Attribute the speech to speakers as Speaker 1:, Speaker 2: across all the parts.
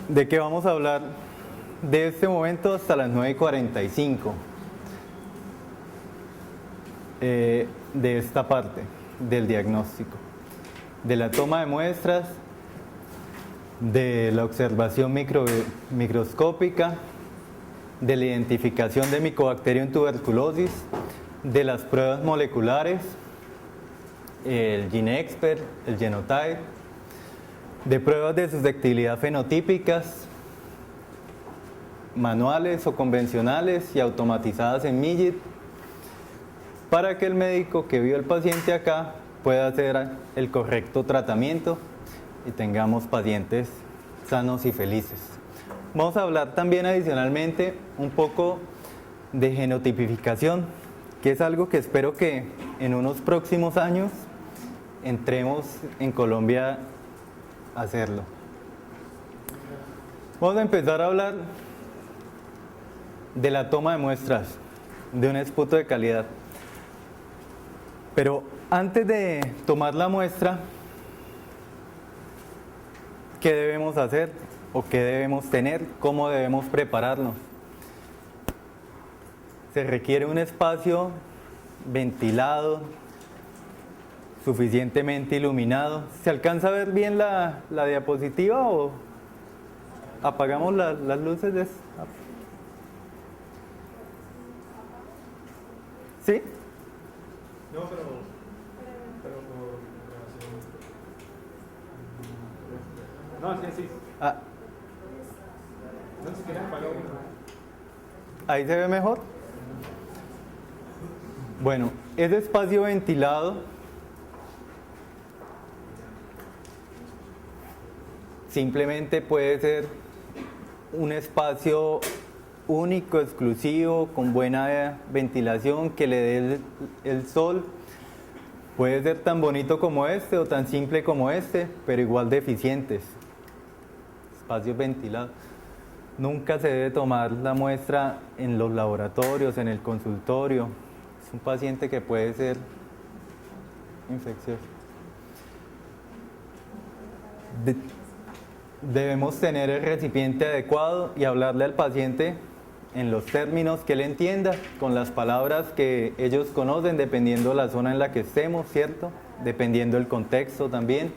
Speaker 1: ¿De qué vamos a hablar? De este momento hasta las 9:45. De esta parte del diagnóstico, de la toma de muestras, de la observación microscópica, de la identificación de Mycobacterium tuberculosis, de las pruebas moleculares, el GeneXpert, el Genotype, de pruebas de susceptibilidad fenotípicas, manuales o convencionales y automatizadas en MIGIT, para que el médico que vio al paciente acá pueda hacer el correcto tratamiento y tengamos pacientes sanos y felices. Vamos a hablar también adicionalmente un poco de genotipificación, que es algo que espero que en unos próximos años entremos en Colombia a hacerlo. Vamos a empezar a hablar de la toma de muestras de un esputo de calidad. Pero antes de tomar la muestra, ¿qué debemos hacer o qué debemos tener? ¿Cómo debemos prepararnos? Se requiere un espacio ventilado, suficientemente iluminado. ¿Se alcanza a ver bien la diapositiva o apagamos las luces? ¿Sí?
Speaker 2: No, pero por grabación. No, sí, sí.
Speaker 1: Ah,
Speaker 2: No, si quieres apagar uno.
Speaker 1: ¿ahí se ve mejor? Bueno, ese espacio ventilado simplemente puede ser un espacio único, exclusivo, con buena ventilación, que le dé el sol. Puede ser tan bonito como este o tan simple como este, pero igual de eficientes. Espacios ventilados. Nunca se debe tomar la muestra en los laboratorios, en el consultorio. Es un paciente que puede ser infeccioso. Debemos tener el recipiente adecuado y hablarle al paciente en los términos que él entienda, con las palabras que ellos conocen, dependiendo la zona en la que estemos, ¿cierto? Dependiendo el contexto también.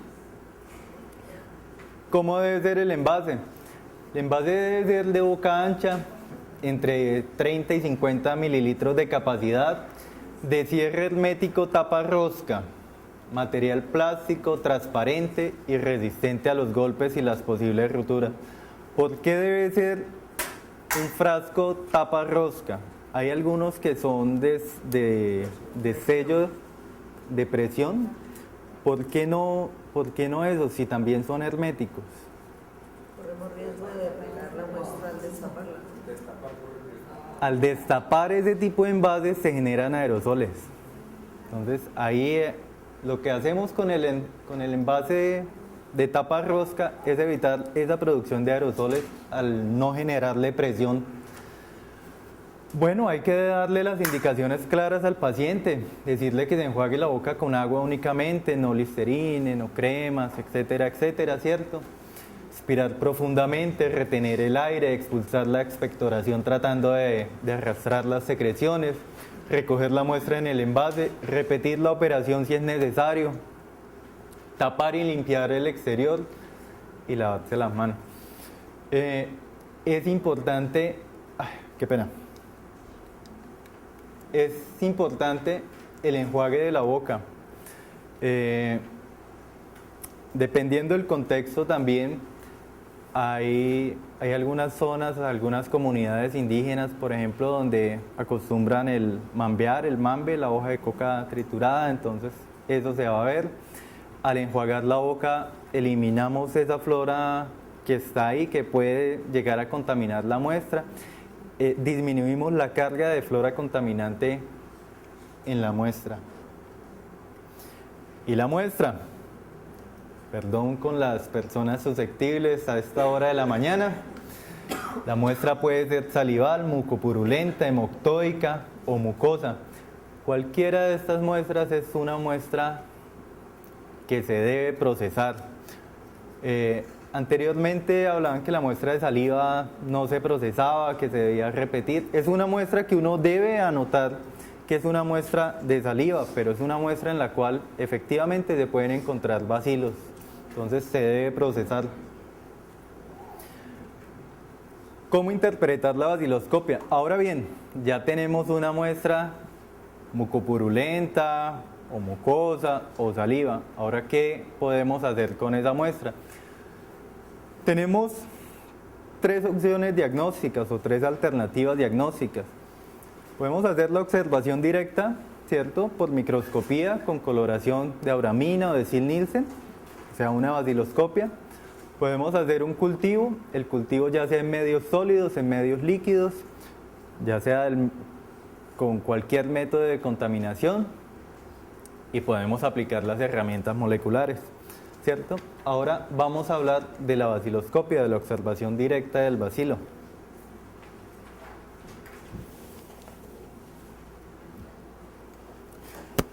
Speaker 1: ¿Cómo debe ser el envase? El envase debe ser de boca ancha, entre 30 y 50 mililitros de capacidad, de cierre hermético tapa rosca, material plástico, transparente y resistente a los golpes y las posibles roturas. ¿Por qué debe ser un frasco tapa rosca? Hay algunos que son de sello de presión. ¿Por qué no esos si también son herméticos?
Speaker 3: Corremos riesgo de regar la muestra al destaparla.
Speaker 1: Al destapar ese tipo de envases se generan aerosoles. Entonces ahí lo que hacemos con el envase de tapa rosca es evitar esa producción de aerosoles al no generarle presión. Bueno, hay que darle las indicaciones claras al paciente, decirle que se enjuague la boca con agua únicamente, no Listerine, no cremas, etcétera, etcétera, ¿cierto? Expirar profundamente, retener el aire, expulsar la expectoración tratando de arrastrar las secreciones, recoger la muestra en el envase, repetir la operación si es necesario, tapar y limpiar el exterior y lavarse las manos. Es importante, qué pena, es importante el enjuague de la boca. Dependiendo del contexto también, hay algunas zonas, algunas comunidades indígenas, por ejemplo, donde acostumbran el mambear, el mambe, la hoja de coca triturada, entonces eso se va a ver. Al enjuagar la boca eliminamos esa flora que está ahí, que puede llegar a contaminar la muestra. Disminuimos la carga de flora contaminante en la muestra. Y la muestra, perdón con las personas susceptibles a esta hora de la mañana, la muestra puede ser salival, mucopurulenta, hemoctóica o mucosa. Cualquiera de estas muestras es una muestra que se debe procesar. Anteriormente hablaban que la muestra de saliva no se procesaba, que se debía repetir. Es una muestra que uno debe anotar que es una muestra de saliva, pero es una muestra en la cual efectivamente se pueden encontrar bacilos. Entonces se debe procesar. ¿Cómo interpretar la baciloscopia? Ahora bien, ya tenemos una muestra mucopurulenta o mucosa o saliva. Ahora, ¿qué podemos hacer con esa muestra? Tenemos tres opciones diagnósticas o tres alternativas diagnósticas. Podemos hacer la observación directa, ¿cierto? Por microscopía con coloración de auramina o de Ziehl-Neelsen, o sea, una baciloscopia. Podemos hacer un cultivo, el cultivo ya sea en medios sólidos, en medios líquidos, ya sea con cualquier método de contaminación, y podemos aplicar las herramientas moleculares, ¿cierto? Ahora vamos a hablar de la baciloscopia, de la observación directa del bacilo.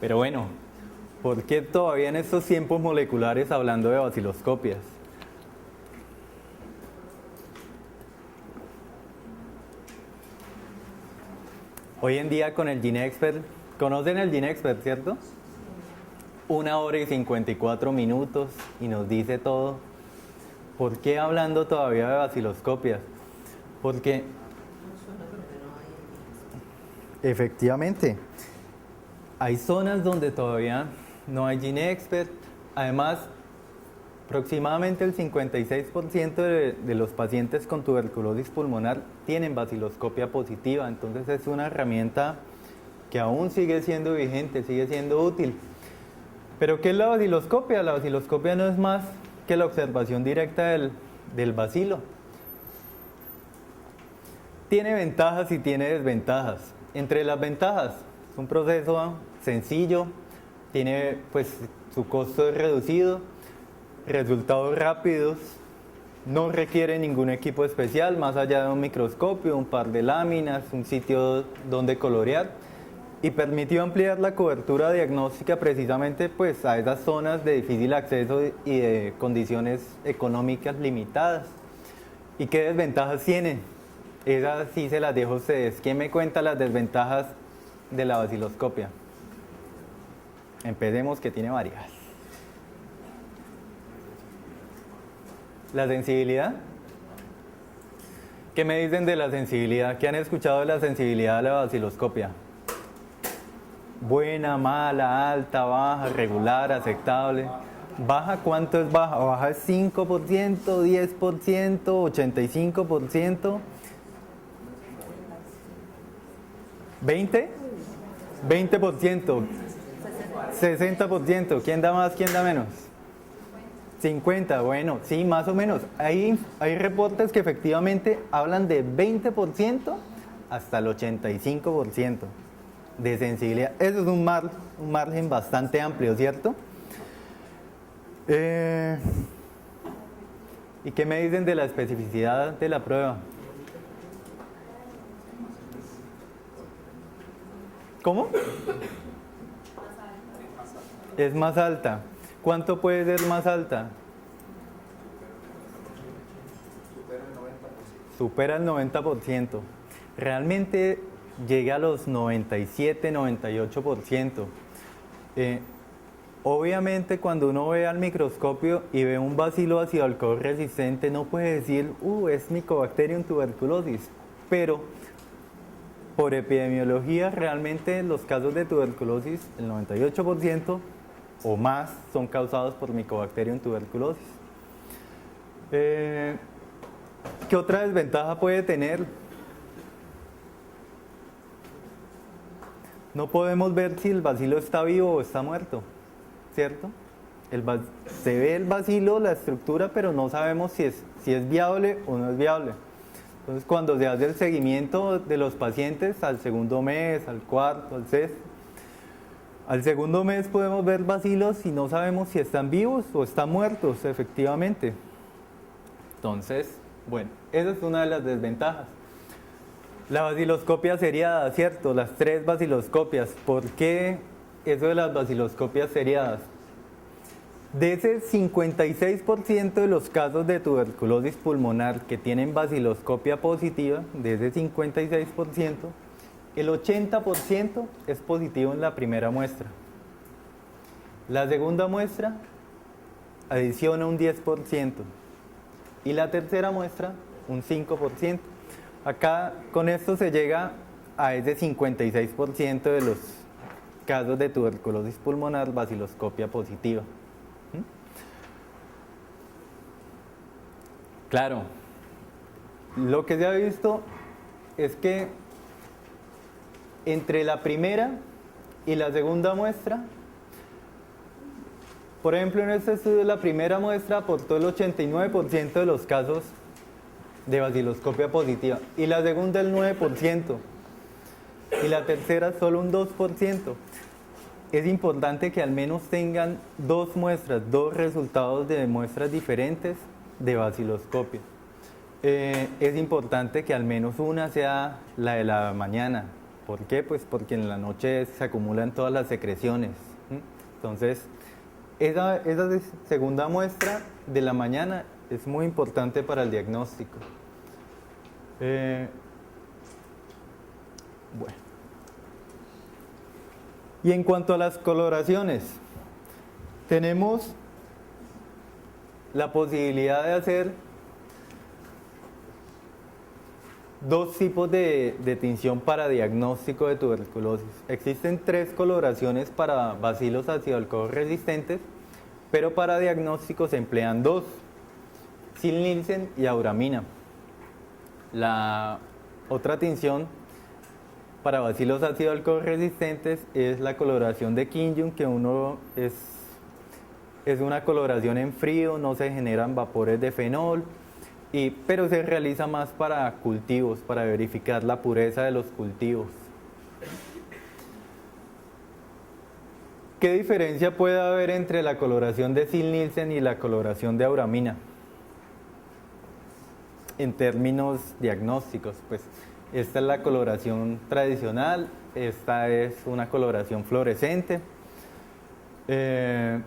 Speaker 1: Pero bueno, ¿por qué todavía en estos tiempos moleculares hablando de baciloscopias? Hoy en día con el GeneXpert, ¿conocen el GeneXpert, cierto? 1 hora y 54 minutos y nos dice todo. ¿Por qué hablando todavía de baciloscopias? Porque efectivamente hay zonas donde todavía no hay GeneXpert. Además, aproximadamente el 56% de los pacientes con tuberculosis pulmonar tienen baciloscopia positiva. Entonces es una herramienta que aún sigue siendo vigente, sigue siendo útil. ¿Pero qué es la baciloscopia? La baciloscopia no es más que la observación directa del bacilo. Tiene ventajas y tiene desventajas. Entre las ventajas, es un proceso sencillo, tiene pues su costo es reducido, resultados rápidos, no requiere ningún equipo especial más allá de un microscopio, un par de láminas, un sitio donde colorear, y permitió ampliar la cobertura diagnóstica precisamente pues a esas zonas de difícil acceso y de condiciones económicas limitadas. ¿Y qué desventajas tiene? Esas sí se las dejo a ustedes. ¿Quién me cuenta las desventajas de la baciloscopia? Empecemos, que tiene varias. ¿La sensibilidad? ¿Qué me dicen de la sensibilidad? ¿Qué han escuchado de la sensibilidad de la baciloscopia? Buena, mala, alta, baja, regular, aceptable. ¿Baja cuánto es baja? Baja es 5%, 10%, 85%. ¿20%? 20%. 60%. ¿Quién da más, quién da menos? 50%, bueno, sí, más o menos. Hay reportes que efectivamente hablan de 20% hasta el 85% de sensibilidad. Eso es un margen bastante amplio, ¿cierto? ¿Y qué me dicen de la especificidad de la prueba? ¿Cómo? Es más alta. ¿Cuánto puede ser más alta? Supera el 90%. Realmente llega a los 97, 98%. Obviamente cuando uno ve al microscopio y ve un bacilo ácido alcohol resistente, no puede decir, es Mycobacterium tuberculosis, pero por epidemiología realmente los casos de tuberculosis, el 98% o más son causados por Mycobacterium tuberculosis. ¿Qué otra desventaja puede tener? No podemos ver si el bacilo está vivo o está muerto, ¿cierto? Se ve el bacilo, la estructura, pero no sabemos si es viable o no es viable. Entonces, cuando se hace el seguimiento de los pacientes al segundo mes, al cuarto, al sexto, al segundo mes podemos ver bacilos y no sabemos si están vivos o están muertos, efectivamente. Entonces, bueno, esa es una de las desventajas. La baciloscopia seriada, ¿cierto? Las 3 baciloscopias. ¿Por qué eso de las baciloscopias seriadas? De ese 56% de los casos de tuberculosis pulmonar que tienen baciloscopia positiva, de ese 56%, el 80% es positivo en la primera muestra. La segunda muestra adiciona un 10% y la tercera muestra un 5%. Acá con esto se llega a ese 56% de los casos de tuberculosis pulmonar baciloscopia positiva. Claro, lo que se ha visto es que entre la primera y la segunda muestra, por ejemplo, en este estudio la primera muestra aportó el 89% de los casos de baciloscopia positiva y la segunda el 9% y la tercera solo un 2%. Es importante que al menos tengan dos muestras, dos resultados de muestras diferentes de baciloscopia. Es importante que al menos una sea la de la mañana. ¿Por qué? Pues porque en la noche se acumulan todas las secreciones. Entonces, esa segunda muestra de la mañana es muy importante para el diagnóstico. Bueno. Y en cuanto a las coloraciones, tenemos la posibilidad de hacer dos tipos de tinción para diagnóstico de tuberculosis. Existen tres coloraciones para bacilos ácido alcohol resistentes, pero para diagnóstico se emplean dos: Sil-Nielsen y auramina. La otra tinción para bacilos ácido alcohol resistentes es la coloración de Kim-Jung, que es una coloración en frío, no se generan vapores de fenol, pero se realiza más para cultivos, para verificar la pureza de los cultivos. ¿Qué diferencia puede haber entre la coloración de Sil-Nielsen y la coloración de auramina? En términos diagnósticos, pues esta es la coloración tradicional, esta es una coloración fluorescente. En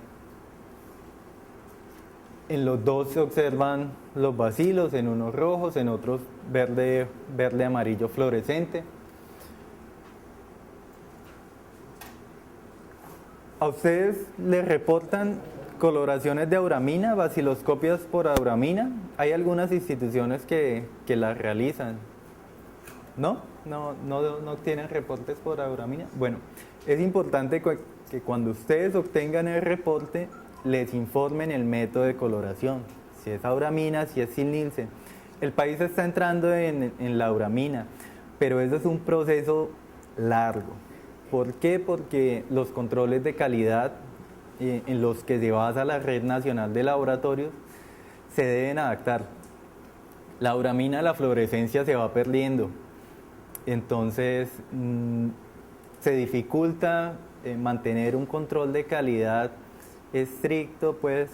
Speaker 1: los dos se observan los bacilos, en unos rojos, en otros verde amarillo fluorescente. ¿A ustedes les reportan coloraciones de auramina, baciloscopias por auramina? Hay algunas instituciones que las realizan. ¿No? ¿No tienen reportes por auramina? Bueno, es importante que cuando ustedes obtengan el reporte les informen el método de coloración, si es auramina, si es Sil-Nielsen. El país está entrando en la auramina, pero eso es un proceso largo. ¿Por qué? Porque los controles de calidad en los que se basa la Red Nacional de Laboratorios se deben adaptar. La auramina, la fluorescencia se va perdiendo, entonces se dificulta mantener un control de calidad estricto, pues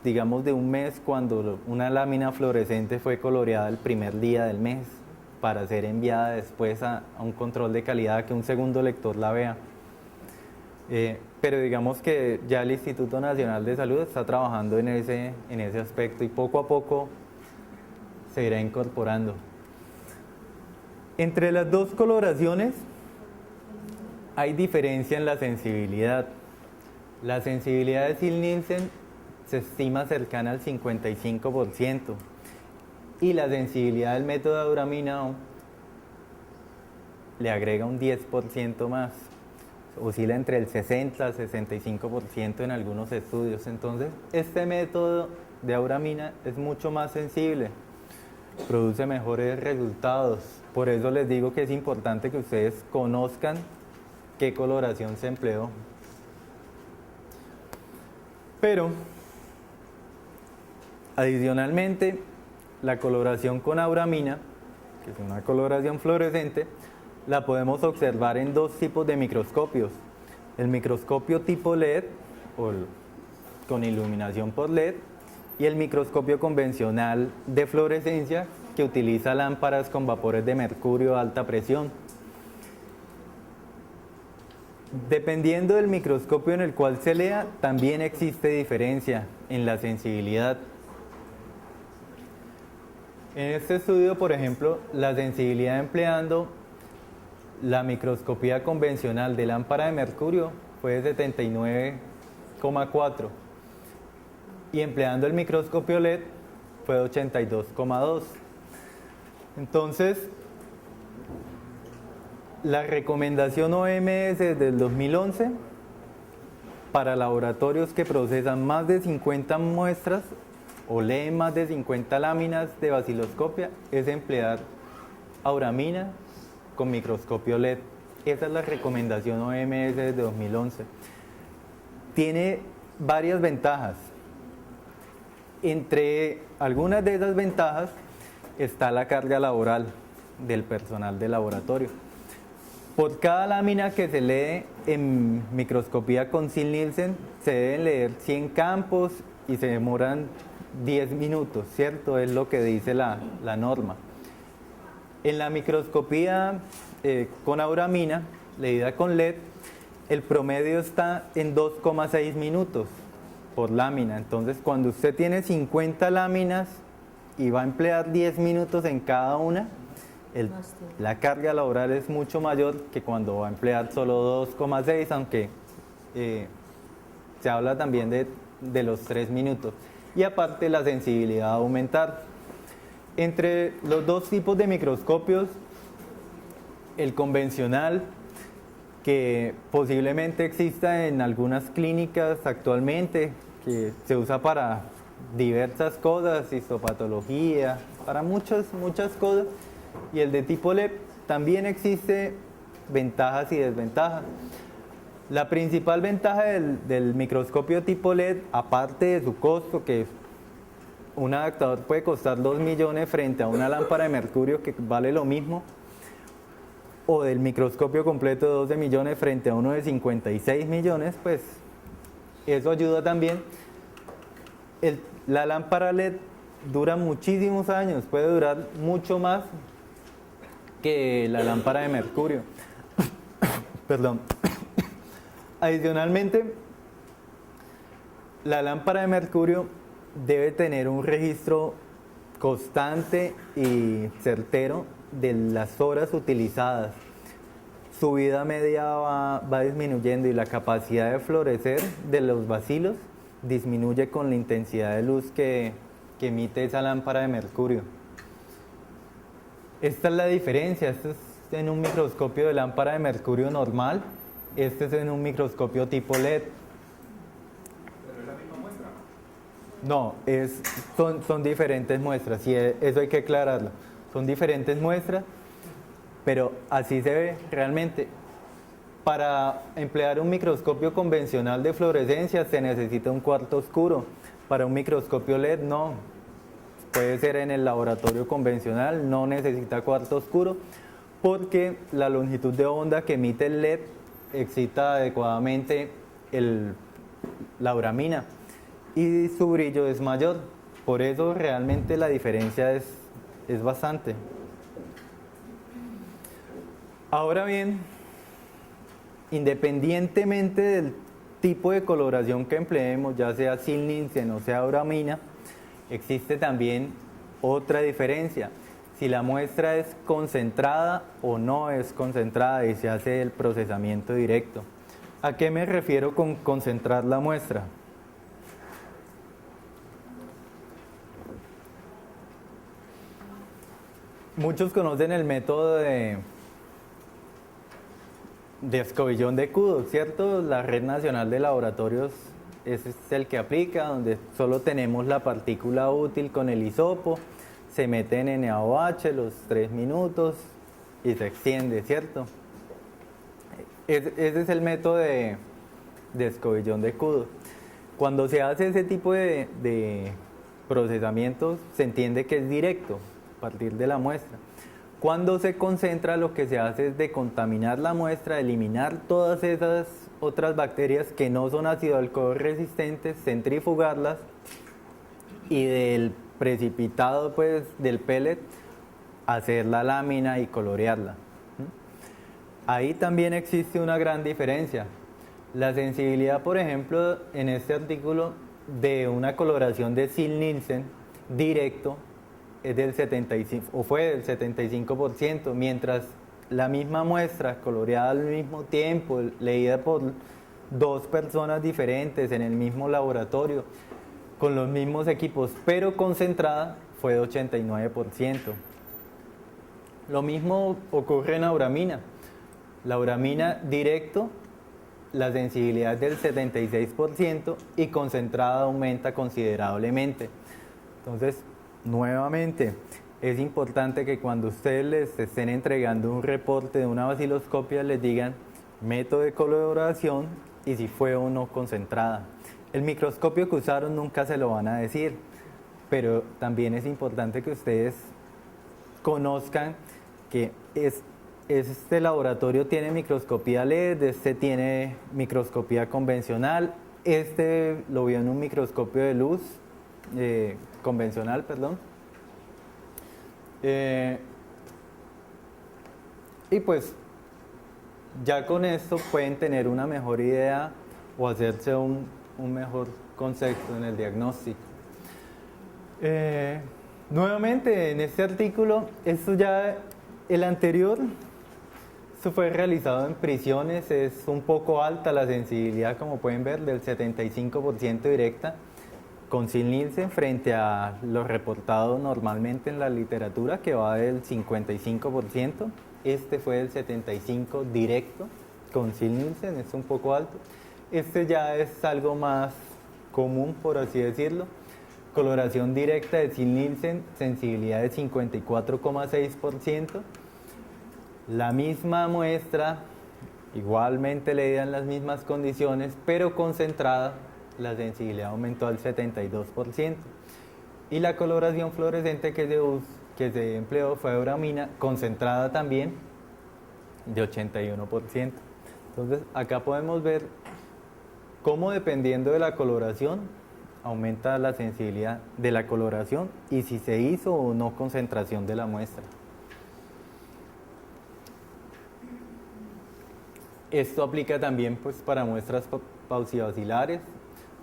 Speaker 1: digamos de un mes, cuando una lámina fluorescente fue coloreada el primer día del mes para ser enviada después a un control de calidad, que un segundo lector la vea. Pero digamos que ya el Instituto Nacional de Salud está trabajando en ese aspecto y poco a poco se irá incorporando. Entre las dos coloraciones hay diferencia en la sensibilidad. La sensibilidad de Sil-Nielsen se estima cercana al 55% y la sensibilidad del método de auramina le agrega un 10% más. Oscila entre el 60 y 65% en algunos estudios. Entonces, este método de auramina es mucho más sensible, produce mejores resultados. Por eso les digo que es importante que ustedes conozcan qué coloración se empleó. Pero, adicionalmente, la coloración con auramina, que es una coloración fluorescente, la podemos observar en dos tipos de microscopios. El microscopio tipo LED, con iluminación por LED, y el microscopio convencional de fluorescencia, que utiliza lámparas con vapores de mercurio a alta presión. Dependiendo del microscopio en el cual se lea, también existe diferencia en la sensibilidad. En este estudio, por ejemplo, la sensibilidad empleando la microscopía convencional de lámpara de mercurio fue de 79,4 y empleando el microscopio LED fue de 82,2. Entonces, la recomendación OMS del 2011 para laboratorios que procesan más de 50 muestras o leen más de 50 láminas de baciloscopia es emplear auramina con microscopio LED. Esa es la recomendación OMS de 2011. Tiene varias ventajas. Entre algunas de esas ventajas está la carga laboral del personal de laboratorio. Por cada lámina que se lee en microscopía con Ziehl-Neelsen, se deben leer 100 campos y se demoran 10 minutos, ¿cierto? Es lo que dice la norma. En la microscopía con auramina, leída con LED, el promedio está en 2,6 minutos por lámina. Entonces, cuando usted tiene 50 láminas y va a emplear 10 minutos en cada una, la carga laboral es mucho mayor que cuando va a emplear solo 2,6, aunque se habla también de los 3 minutos. Y aparte la sensibilidad va a aumentar. Entre los dos tipos de microscopios, el convencional, que posiblemente exista en algunas clínicas actualmente, que se usa para diversas cosas, histopatología, para muchas cosas, y el de tipo LED también existe ventajas y desventajas. La principal ventaja del microscopio tipo LED, aparte de su costo, que un adaptador puede costar 2 millones frente a una lámpara de mercurio que vale lo mismo, o del microscopio completo de 12 millones frente a uno de 56 millones, pues eso ayuda también. La lámpara LED dura muchísimos años, puede durar mucho más que la lámpara de mercurio. Perdón. Adicionalmente, la lámpara de mercurio debe tener un registro constante y certero de las horas utilizadas. Su vida media va disminuyendo y la capacidad de florecer de los bacilos disminuye con la intensidad de luz que emite esa lámpara de mercurio. Esta es la diferencia. Esto es en un microscopio de lámpara de mercurio normal. Este es en un microscopio tipo LED.
Speaker 2: ¿Pero es la misma muestra?
Speaker 1: No, son diferentes muestras, y eso hay que aclararlo. Son diferentes muestras, pero así se ve realmente. Para emplear un microscopio convencional de fluorescencia se necesita un cuarto oscuro. Para un microscopio LED no. Puede ser en el laboratorio convencional, no necesita cuarto oscuro, porque la longitud de onda que emite el LED excita adecuadamente la auramina y su brillo es mayor. Por eso realmente la diferencia es bastante. Ahora bien, independientemente del tipo de coloración que empleemos, ya sea Ziehl-Neelsen o sea auramina, existe también otra diferencia. Si la muestra es concentrada o no es concentrada y se hace el procesamiento directo. ¿A qué me refiero con concentrar la muestra? Muchos conocen el método de escobillón de Kudo, ¿cierto? La Red Nacional de Laboratorios es el que aplica, donde solo tenemos la partícula útil con el hisopo, se mete en NaOH los 3 minutos y se extiende, ¿cierto? Ese es el método de escobillón de Kudo. Cuando se hace ese tipo de procesamientos, se entiende que es directo, a partir de la muestra. Cuando se concentra, lo que se hace es decontaminar la muestra, eliminar todas esas otras bacterias que no son ácido alcohol resistentes, centrifugarlas y del precipitado, pues, del pellet, hacer la lámina y colorearla. Ahí también existe una gran diferencia. La sensibilidad, por ejemplo, en este artículo de una coloración de Ziehl-Neelsen directo es del 75 o fue del 75%, mientras la misma muestra coloreada al mismo tiempo, leída por dos personas diferentes en el mismo laboratorio, con los mismos equipos, pero concentrada, fue de 89%. Lo mismo ocurre en auramina. La auramina directo, la sensibilidad es del 76% y concentrada aumenta considerablemente. Entonces, nuevamente, es importante que cuando ustedes les estén entregando un reporte de una vaciloscopia les digan método de coloración y si fue o no concentrada. El microscopio que usaron nunca se lo van a decir, pero también es importante que ustedes conozcan que este laboratorio tiene microscopía LED, este tiene microscopía convencional, este lo vio en un microscopio de luz convencional, perdón. Y pues ya con esto pueden tener una mejor idea o hacerse un mejor concepto en el diagnóstico. Nuevamente en este artículo, el anterior, esto fue realizado en prisiones, es un poco alta la sensibilidad, como pueden ver, del 75% directa con Ziehl-Neelsen frente a lo reportado normalmente en la literatura, que va del 55%. Este fue del 75% directo con Ziehl-Neelsen, es un poco alto. Este ya es algo más común, por así decirlo. Coloración directa de Ziehl-Neelsen, sensibilidad de 54,6%. La misma muestra, igualmente leída en las mismas condiciones, pero concentrada, la sensibilidad aumentó al 72%. Y la coloración fluorescente que se empleó fue auramina, concentrada también, de 81%. Entonces, acá podemos ver cómo dependiendo de la coloración, aumenta la sensibilidad de la coloración y si se hizo o no concentración de la muestra. Esto aplica también pues, para muestras pausivacilares,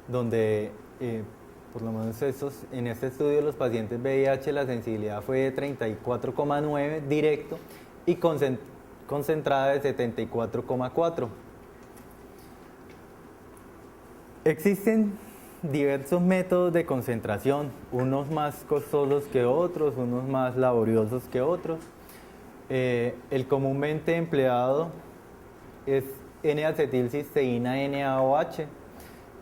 Speaker 1: donde por lo menos en este estudio los pacientes VIH la sensibilidad fue de 34,9 directo y concentrada de 74,4. Existen diversos métodos de concentración, unos más costosos que otros, unos más laboriosos que otros. El comúnmente empleado es N-acetilcisteína NaOH.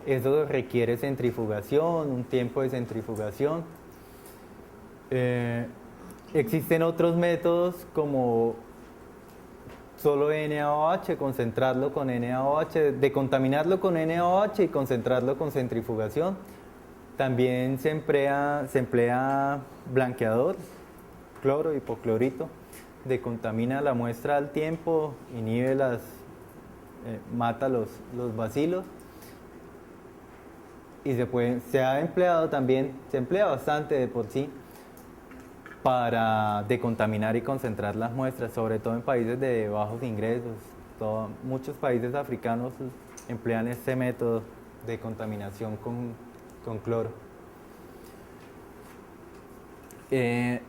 Speaker 1: Eso requiere centrifugación, un tiempo de centrifugación. Existen otros métodos como solo NaOH, concentrarlo con NaOH, decontaminarlo con NaOH y concentrarlo con centrifugación. También se emplea blanqueador, cloro, hipoclorito, decontamina la muestra al tiempo, inhibe mata los bacilos. Y se ha empleado también, se emplea bastante de por sí para decontaminar y concentrar las muestras, sobre todo en países de bajos ingresos. Muchos países africanos emplean este método de contaminación con cloro. En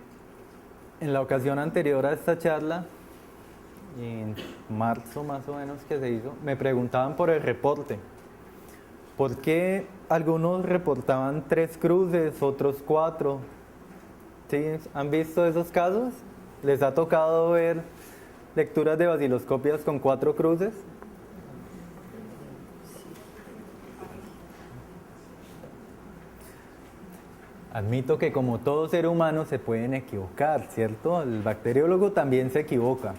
Speaker 1: la ocasión anterior a esta charla, en marzo más o menos que se hizo, me preguntaban por el reporte. ¿Por qué algunos reportaban 3 cruces, otros 4? ¿Sí? ¿Han visto esos casos? ¿Les ha tocado ver lecturas de vaciloscopias con 4 cruces? Admito que como todo ser humano se pueden equivocar, ¿cierto? El bacteriólogo también se equivoca,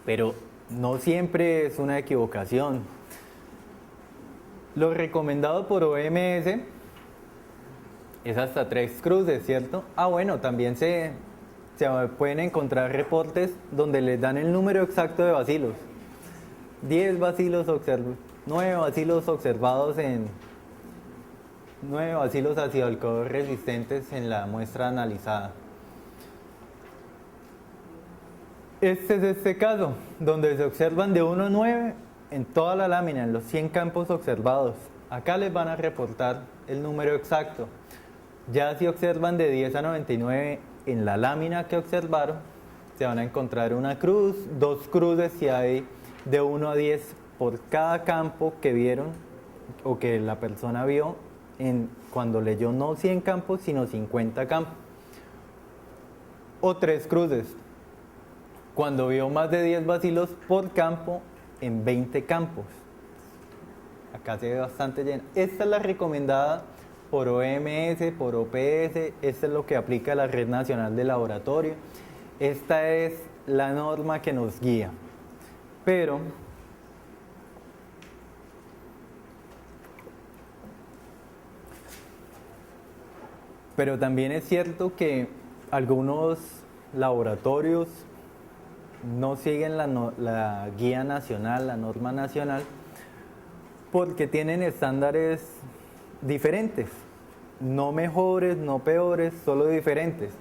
Speaker 1: pero no siempre es una equivocación. Lo recomendado por OMS es hasta 3 cruces, ¿cierto? Bueno, también se pueden encontrar reportes donde les dan el número exacto de bacilos. 9 bacilos observados 9 bacilos ácido alcohol resistentes en la muestra analizada. Este es este caso, donde se observan de 1 a 9 en toda la lámina, en los 100 campos observados. Acá les van a reportar el número exacto. Ya si observan de 10 a 99 en la lámina que observaron, se van a encontrar una cruz, 2 cruces si hay de 1 a 10 por cada campo que vieron o que la persona vio cuando leyó no 100 campos, sino 50 campos. O 3 cruces, cuando vio más de 10 bacilos por campo en 20 campos. Acá se ve bastante llena. Esta es la recomendada por OMS, por OPS, esta es lo que aplica la Red Nacional de Laboratorio. Esta es la norma que nos guía. Pero también es cierto que algunos laboratorios no siguen la guía nacional, la norma nacional, porque tienen estándares diferentes, no mejores, no peores, solo diferentes.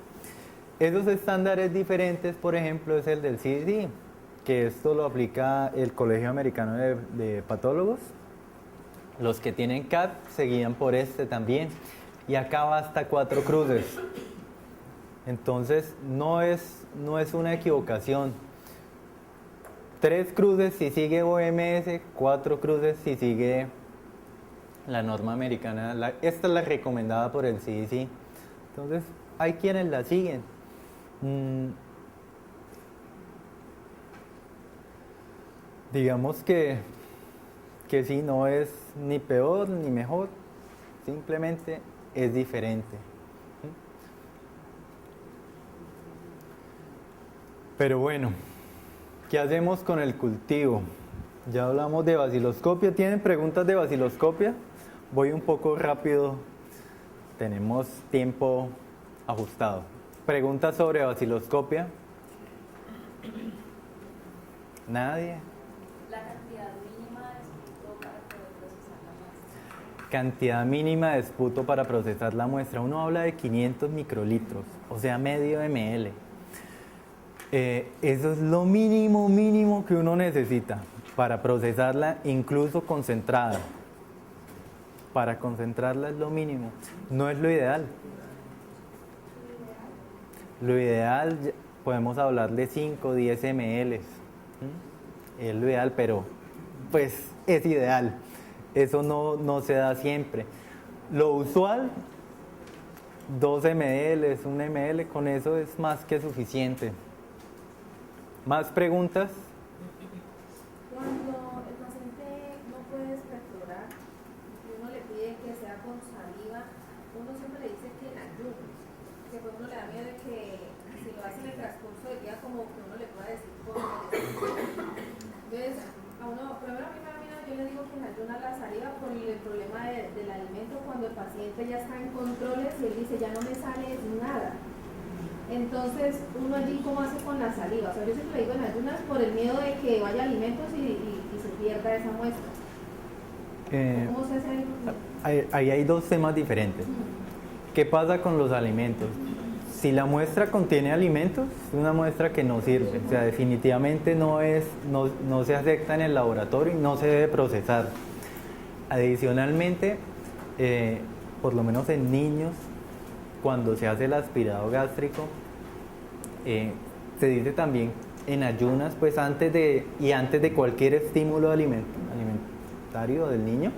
Speaker 1: Esos estándares diferentes, por ejemplo, es el del CDC, que esto lo aplica el Colegio Americano de Patólogos. Los que tienen CAT se guían por este también, y acá va hasta 4 cruces. Entonces no es una equivocación. 3 cruces si sigue OMS, 4 cruces si sigue la norma americana. Esta es la recomendada por el CDC. Entonces hay quienes la siguen. Digamos que sí, no es ni peor ni mejor, simplemente es diferente. Pero bueno, ¿qué hacemos con el cultivo? Ya hablamos de baciloscopia. ¿Tienen preguntas de baciloscopia? Voy un poco rápido, tenemos tiempo ajustado. ¿Preguntas sobre baciloscopia? ¿Nadie?
Speaker 4: La cantidad mínima de esputo para poder procesar la muestra.
Speaker 1: Cantidad mínima de esputo para procesar la muestra. Uno habla de 500 microlitros, o sea, medio ml. Eso es lo mínimo que uno necesita para procesarla, incluso concentrada. Para concentrarla es lo mínimo, no es lo ideal. Lo ideal, podemos hablar de 5 o 10 ml. Es lo ideal, pero pues es ideal. Eso no se da siempre. Lo usual, 2 ml, 1 ml, con eso es más que suficiente. ¿Más preguntas?
Speaker 5: Cuando el paciente no puede expectorar y uno le pide que sea con saliva, uno siempre le dice que en ayunos, que pues uno le da miedo de que si lo hace en el transcurso del día como que uno le pueda decir por entonces a uno, primero a mi familia yo le digo que en ayunas la saliva por el problema del alimento cuando el paciente ya está en controles y él dice ya no me sale nada. Entonces, uno allí, ¿cómo hace con la saliva? O sea, yo siempre le digo en ayunas por el miedo de que vaya alimentos y se pierda esa muestra. ¿Cómo se hace
Speaker 1: ahí hay 2 temas diferentes. ¿Qué pasa con los alimentos? Si la muestra contiene alimentos, es una muestra que no sirve. O sea, definitivamente no se acepta en el laboratorio y no se debe procesar. Adicionalmente, por lo menos en niños, cuando se hace el aspirado gástrico, se dice también en ayunas, pues antes de cualquier estímulo alimentario del niño,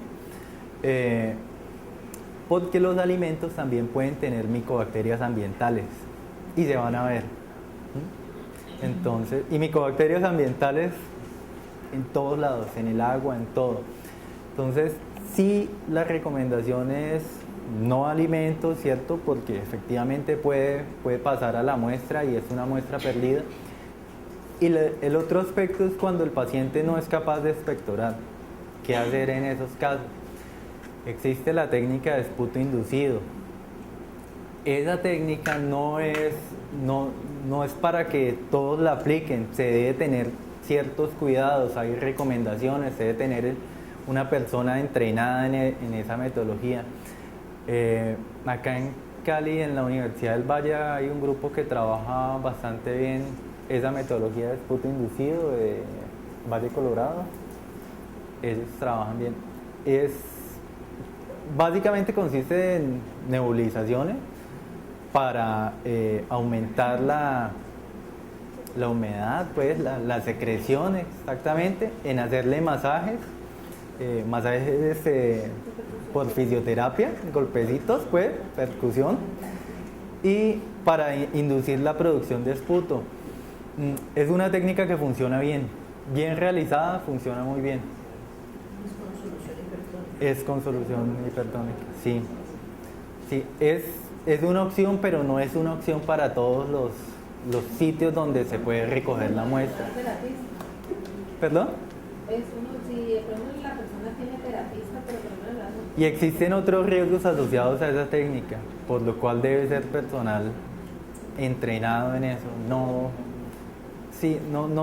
Speaker 1: porque los alimentos también pueden tener micobacterias ambientales y se van a ver. Entonces, y micobacterias ambientales en todos lados, en el agua, en todo. Entonces, sí, la recomendación es no alimentos, ¿cierto? Porque efectivamente puede pasar a la muestra y es una muestra perdida. Y el otro aspecto es cuando el paciente no es capaz de expectorar. ¿Qué hacer en esos casos? Existe la técnica de esputo inducido. Esa técnica no es para que todos la apliquen, se debe tener ciertos cuidados, hay recomendaciones, se debe tener una persona entrenada en esa metodología. Acá en Cali, en la Universidad del Valle, hay un grupo que trabaja bastante bien esa metodología de esputo inducido de Valle Colorado. Ellos trabajan bien. Básicamente consiste en nebulizaciones para aumentar la humedad, pues las secreciones exactamente, en hacerle masajes por fisioterapia, golpecitos, pues, percusión, y para inducir la producción de esputo. Es una técnica que funciona bien realizada, funciona muy bien.
Speaker 3: Es con solución hipertónica.
Speaker 1: Es con solución hipertónica, sí. Es una opción, pero no es una opción para todos los sitios donde se puede recoger la muestra. ¿Perdón?
Speaker 5: Si de pronto la persona tiene terapista, pero no lo hace.
Speaker 1: Y existen otros riesgos asociados a esa técnica, por lo cual debe ser personal entrenado en eso. No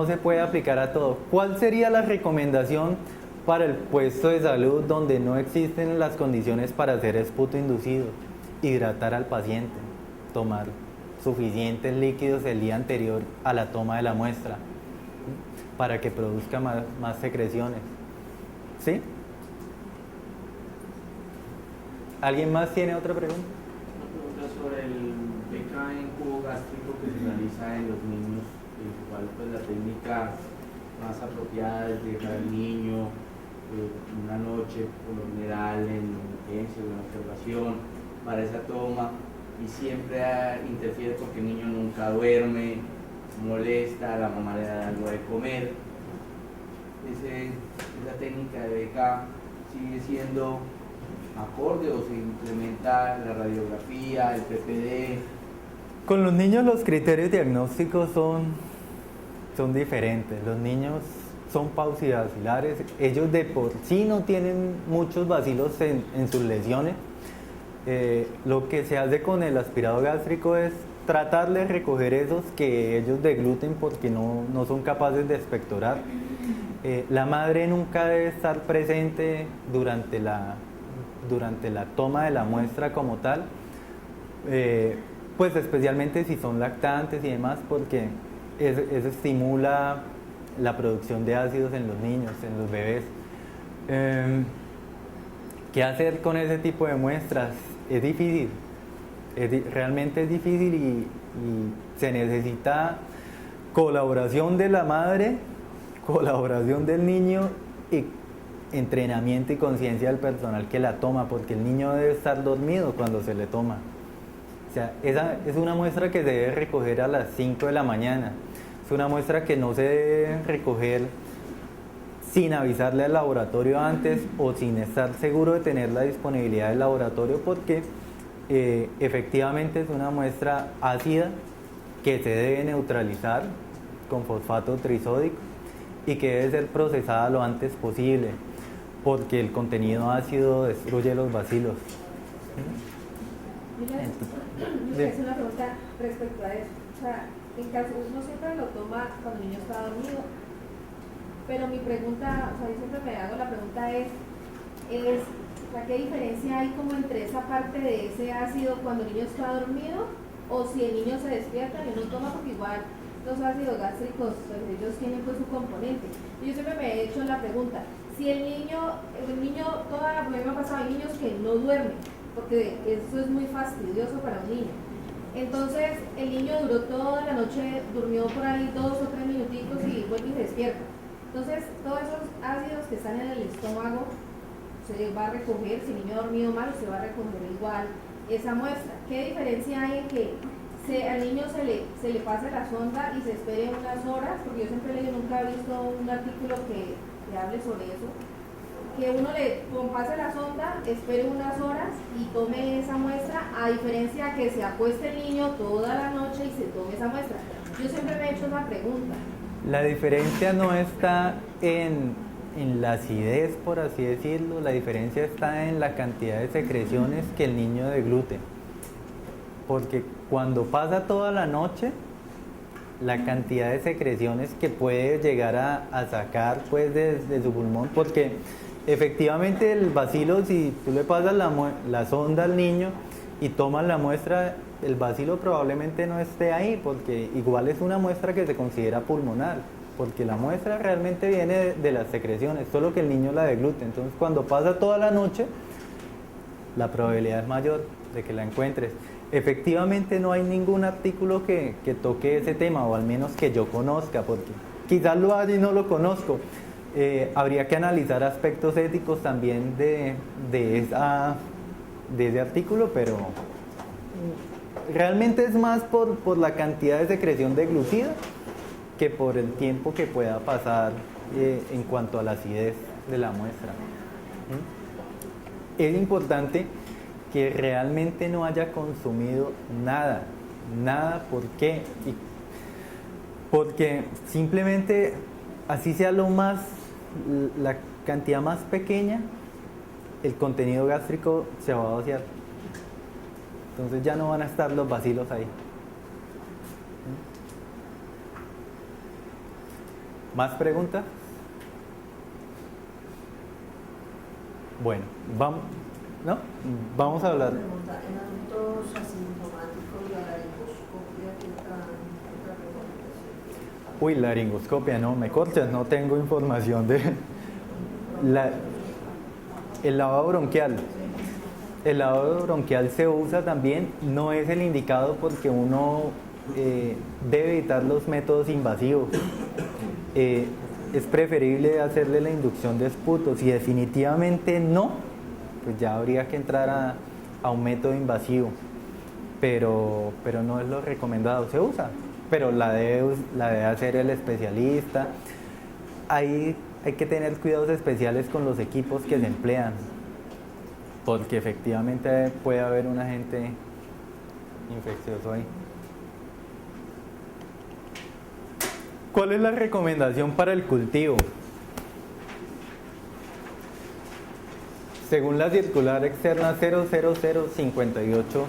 Speaker 1: se puede aplicar a todo. ¿Cuál sería la recomendación para el puesto de salud donde no existen las condiciones para hacer esputo inducido? Hidratar al paciente, tomar suficientes líquidos el día anterior a la toma de la muestra para que produzca más secreciones. ¿Sí? ¿Alguien más tiene otra pregunta?
Speaker 6: Una pregunta sobre el PK en cubo gástrico que se realiza en los niños, el cual pues la técnica más apropiada es dejar al niño una noche por lo general en urgencia o en observación para esa toma, y siempre interfiere porque el niño nunca duerme, molesta, la mamá le da algo de comer. Esa técnica de BK sigue siendo acorde o se implementa la radiografía, el PPD.
Speaker 1: Con los niños los criterios diagnósticos son diferentes. Los niños son paucivacilares, ellos de por sí no tienen muchos bacilos en sus lesiones. Lo que se hace con el aspirado gástrico es tratar de recoger esos que ellos degluten porque no son capaces de expectorar. La madre nunca debe estar presente durante la toma de la muestra como tal, pues especialmente si son lactantes y demás, porque eso estimula la producción de ácidos en los niños, en los bebés. ¿Qué hacer con ese tipo de muestras? Es difícil, realmente es difícil y se necesita colaboración de la madre, colaboración del niño y entrenamiento y conciencia del personal que la toma, porque el niño debe estar dormido cuando se le toma. O sea, esa es una muestra que se debe recoger a las 5 de la mañana. Es una muestra que no se debe recoger sin avisarle al laboratorio antes o sin estar seguro de tener la disponibilidad del laboratorio, porque efectivamente es una muestra ácida que se debe neutralizar con fosfato trisódico y que debe ser procesada lo antes posible, porque el contenido ácido destruye los bacilos.
Speaker 5: Yo le hice una pregunta respecto a eso. O sea, en caso, uno siempre lo toma cuando el niño está dormido, pero mi pregunta, o sea, yo siempre me hago la pregunta es o sea, ¿qué diferencia hay como entre esa parte de ese ácido cuando el niño está dormido o si el niño se despierta y uno toma? Porque igual los ácidos gástricos, pues ellos tienen pues su componente. Y yo siempre me he hecho la pregunta, si el niño toda la me ha pasado, hay niños que no duermen, porque eso es muy fastidioso para un niño. Entonces, el niño duró toda la noche, durmió por ahí 2 o 3 minuticos y vuelve y se despierta. Entonces, todos esos ácidos que están en el estómago se va a recoger, si el niño ha dormido mal, se va a recoger igual esa muestra. ¿Qué diferencia hay en que al niño se le pase la sonda y se espere unas horas? Porque yo siempre nunca he visto un artículo que hable sobre eso. Que uno le pase la sonda, espere unas horas y tome esa muestra, a diferencia que se acueste el niño toda la noche y se tome esa muestra. Yo siempre me he hecho esa pregunta.
Speaker 1: La diferencia no está en la acidez, por así decirlo, la diferencia está en la cantidad de secreciones que el niño deglute. Porque cuando pasa toda la noche, la cantidad de secreciones que puede llegar a sacar pues de su pulmón, porque efectivamente el bacilo, si tú le pasas la sonda al niño y tomas la muestra, el bacilo probablemente no esté ahí, porque igual es una muestra que se considera pulmonar, porque la muestra realmente viene de las secreciones, solo que el niño la deglute. Entonces cuando pasa toda la noche, la probabilidad es mayor de que la encuentres. Efectivamente no hay ningún artículo que toque ese tema, o al menos que yo conozca, porque quizás lo haya y no lo conozco. Habría que analizar aspectos éticos también de ese artículo, pero realmente es más por la cantidad de secreción de glucida que por el tiempo que pueda pasar en cuanto a la acidez de la muestra. Es importante que realmente no haya consumido nada. ¿Por qué? Porque simplemente, así sea la cantidad más pequeña, el contenido gástrico se va a vaciar. Entonces ya no van a estar los bacilos ahí. ¿Más preguntas? Bueno, vamos a hablar.
Speaker 3: Pregunta, en adultos asintomáticos, la laringoscopia, ¿qué otra recomendación?
Speaker 1: Uy, laringoscopia, no, me corchas, no tengo información de el lavado bronquial. El lavado bronquial se usa también, no es el indicado porque uno debe evitar los métodos invasivos. Es preferible hacerle la inducción de esputo. Si definitivamente no, pues ya habría que entrar a un método invasivo, pero no es lo recomendado. Se usa, pero la debe hacer el especialista. Hay que tener cuidados especiales con los equipos que se emplean, porque efectivamente puede haber un agente infeccioso ahí. ¿Cuál es la recomendación para el cultivo? Según la circular externa 00058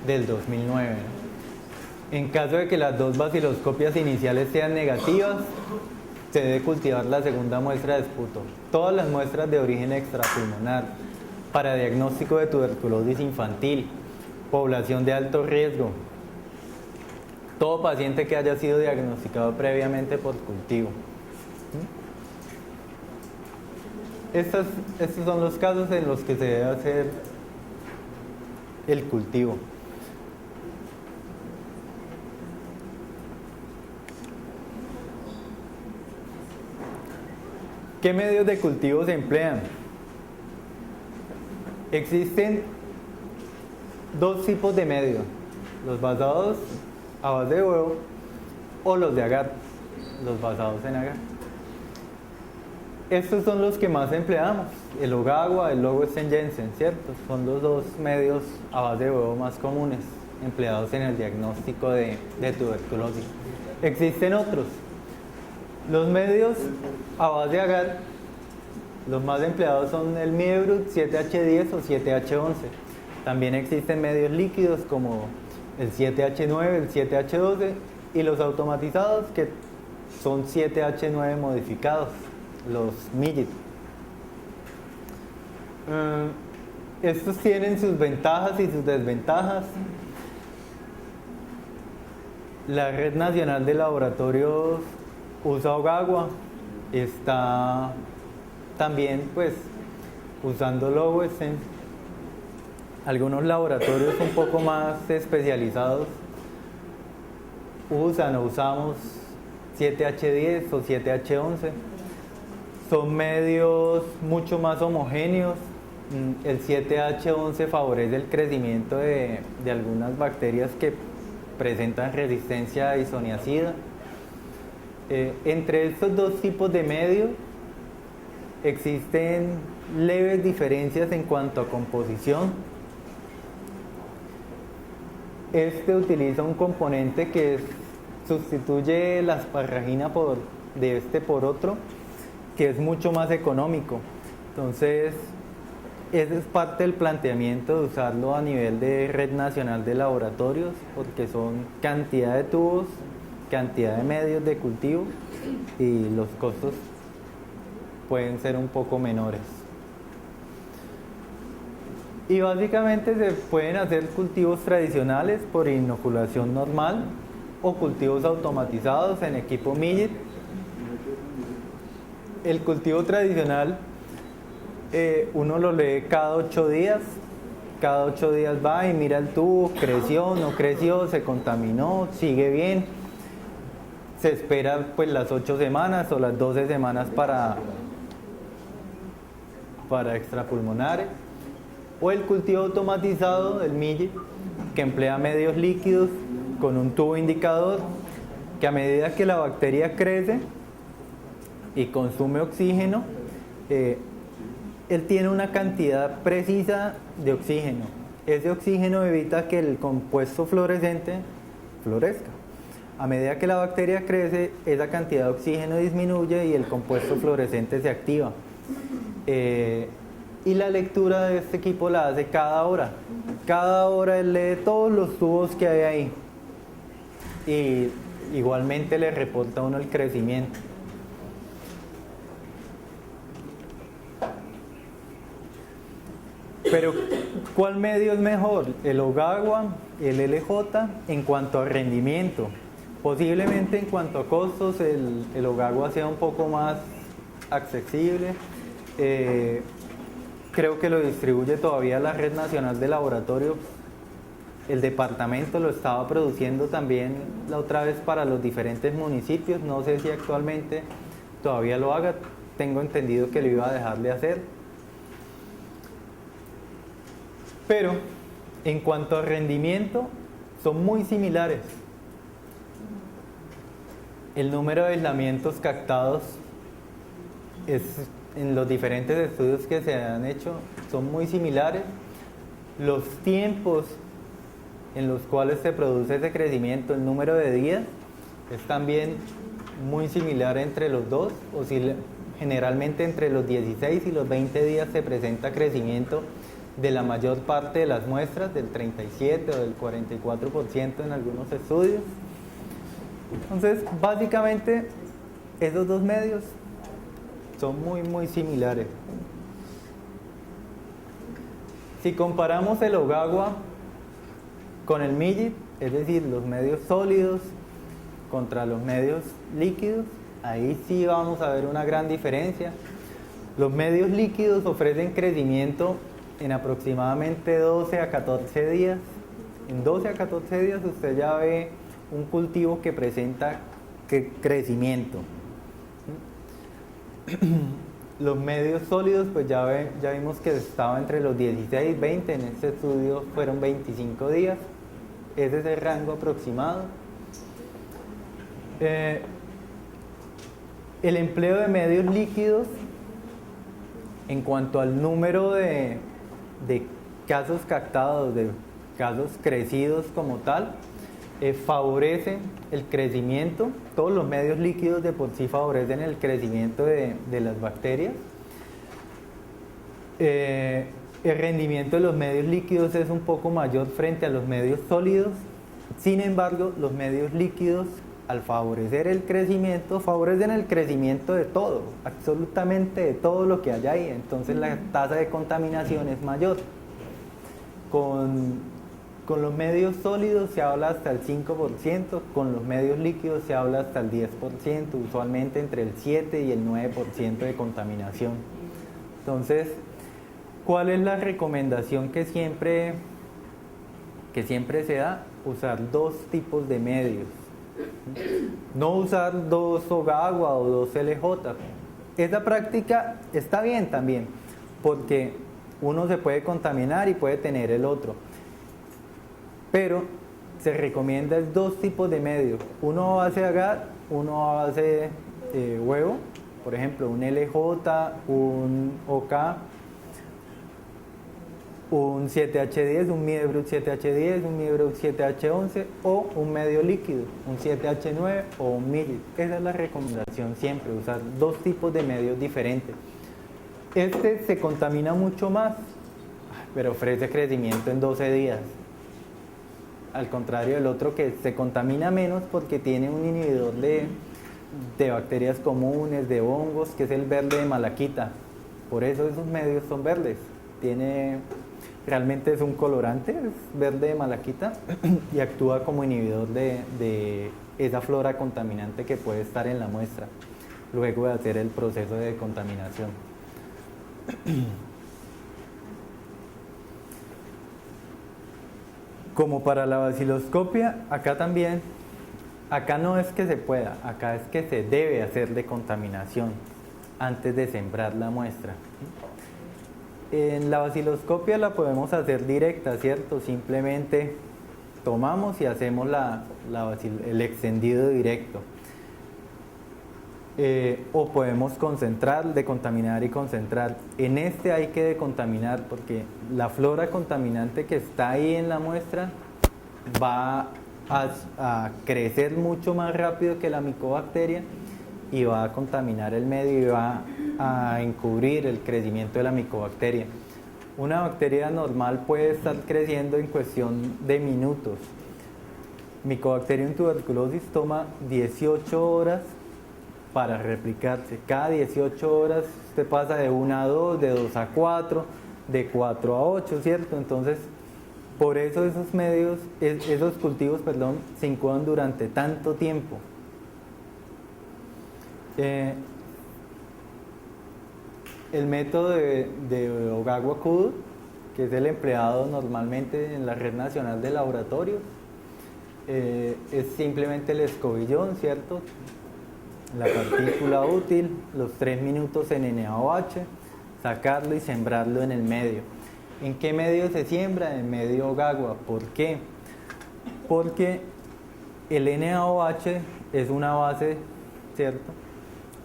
Speaker 1: del 2009, en caso de que las dos baciloscopias iniciales sean negativas, se debe cultivar la segunda muestra de esputo. Todas las muestras de origen extrapulmonar para diagnóstico de tuberculosis infantil, población de alto riesgo, todo paciente que haya sido diagnosticado previamente por cultivo. Estos son los casos en los que se debe hacer el cultivo. ¿Qué medios de cultivo se emplean? Existen dos tipos de medios: los basados a base de huevo o los de agar, los basados en agar. Estos son los que más empleamos: el Ogawa, el Lowest Jensen, ¿cierto? Son los dos medios a base de huevo más comunes empleados en el diagnóstico de tuberculosis. Existen otros. Los medios a base de agar, los más empleados son el Midebrut 7H10 o 7H11. También existen medios líquidos como el 7H9, el 7H12 y los automatizados que son 7H9 modificados, los MIGIT. Estos tienen sus ventajas y sus desventajas. La Red Nacional de Laboratorios usa Ogawa, está también pues usando Lowest. Algunos laboratorios un poco más especializados usamos 7H10 o 7H11. Son medios mucho más homogéneos. El 7H11 favorece el crecimiento de algunas bacterias que presentan resistencia a isoniazida. Entre estos dos tipos de medios existen leves diferencias en cuanto a composición. Este utiliza un componente que sustituye la asparagina de este por otro, que es mucho más económico. Entonces, ese es parte del planteamiento de usarlo a nivel de Red Nacional de Laboratorios, porque son cantidad de tubos, cantidad de medios de cultivo y los costos pueden ser un poco menores. Y básicamente se pueden hacer cultivos tradicionales por inoculación normal o cultivos automatizados en equipo Millet. El cultivo tradicional uno lo lee cada 8 días. Cada 8 días va y mira el tubo, creció, no creció, se contaminó, sigue bien. Se espera pues las 8 semanas o las 12 semanas para extrapulmonares. O el cultivo automatizado del millet, que emplea medios líquidos con un tubo indicador, que a medida que la bacteria crece y consume oxígeno, él tiene una cantidad precisa de oxígeno. Ese oxígeno evita que el compuesto fluorescente florezca. A medida que la bacteria crece, esa cantidad de oxígeno disminuye y el compuesto fluorescente se activa. Y la lectura de este equipo la hace cada hora. Cada hora él lee todos los tubos que hay ahí. Y igualmente le reporta a uno el crecimiento. Pero, ¿cuál medio es mejor? ¿El Ogawa, el LJ? En cuanto a rendimiento. Posiblemente en cuanto a costos, el Ogawa sea un poco más accesible. Creo que lo distribuye todavía la Red Nacional de Laboratorios. El departamento lo estaba produciendo también la otra vez para los diferentes municipios. No sé si actualmente todavía lo haga. Tengo entendido que lo iba a dejar de hacer. Pero en cuanto a rendimiento, son muy similares. El número de aislamientos captados en los diferentes estudios que se han hecho son muy similares. Los tiempos en los cuales se produce ese crecimiento, el número de días, es también muy similar entre los dos. Generalmente entre los 16 y los 20 días se presenta crecimiento de la mayor parte de las muestras, del 37 o del 44% en algunos estudios. Entonces, básicamente, esos dos medios son muy similares. Si comparamos el Ogawa con el Millet, es decir, los medios sólidos contra los medios líquidos, ahí sí vamos a ver una gran diferencia. Los medios líquidos ofrecen crecimiento en aproximadamente 12 a 14 días. En 12 a 14 días usted ya ve un cultivo que presenta crecimiento. Los medios sólidos, pues ya vimos que estaba entre los 16 y 20, en este estudio fueron 25 días. Ese es el rango aproximado. El empleo de medios líquidos, en cuanto al número de casos captados, de casos crecidos como tal, favorece el crecimiento. Todos los medios líquidos de por sí favorecen el crecimiento de las bacterias. El rendimiento de los medios líquidos es un poco mayor frente a los medios sólidos. Sin embargo, los medios líquidos, al favorecer el crecimiento, favorecen el crecimiento de todo, absolutamente de todo lo que haya ahí. Entonces la tasa de contaminación es mayor. Con los medios sólidos se habla hasta el 5%, con los medios líquidos se habla hasta el 10%, usualmente entre el 7 y el 9% de contaminación. Entonces, ¿cuál es la recomendación que siempre se da? Usar dos tipos de medios. No usar dos Ogawa o dos LJ. Esa práctica está bien también, porque uno se puede contaminar y puede tener el otro. Pero se recomienda dos tipos de medios. Uno a base de agar, uno a base de huevo. Por ejemplo, un LJ, un OK, un 7H10, un Midebrut 7H10, un Midebrut 7H11 o un medio líquido, un 7H9 o un Millet. Esa es la recomendación siempre, usar dos tipos de medios diferentes. Este se contamina mucho más, pero ofrece crecimiento en 12 días. Al contrario del otro, que se contamina menos porque tiene un inhibidor de bacterias comunes, de hongos, que es el verde de malaquita. Por eso esos medios son verdes. realmente es un colorante, es verde de malaquita y actúa como inhibidor de esa flora contaminante que puede estar en la muestra luego de hacer el proceso de contaminación. Como para la baciloscopia, acá también, acá no es que se pueda, acá es que se debe hacer decontaminación antes de sembrar la muestra. En la baciloscopia la podemos hacer directa, ¿cierto? Simplemente tomamos y hacemos el extendido directo. O podemos concentrar, decontaminar y concentrar. En este hay que decontaminar porque la flora contaminante que está ahí en la muestra va a crecer mucho más rápido que la micobacteria y va a contaminar el medio y va a encubrir el crecimiento de la micobacteria. Una bacteria normal puede estar creciendo en cuestión de minutos. Mycobacterium tuberculosis toma 18 horas para replicarse. Cada 18 horas usted pasa de 1 a 2, de 2 a 4, de 4 a 8, ¿cierto? Entonces, por eso esos cultivos, se incuban durante tanto tiempo. El método de Ogawa-Kudo, que es el empleado normalmente en la Red Nacional de Laboratorios, es simplemente el escobillón, ¿cierto? La partícula útil, los 3 minutos en NaOH, sacarlo y sembrarlo en el medio. ¿En qué medio se siembra? En medio Ogawa. ¿Por qué? Porque el NaOH es una base, ¿cierto?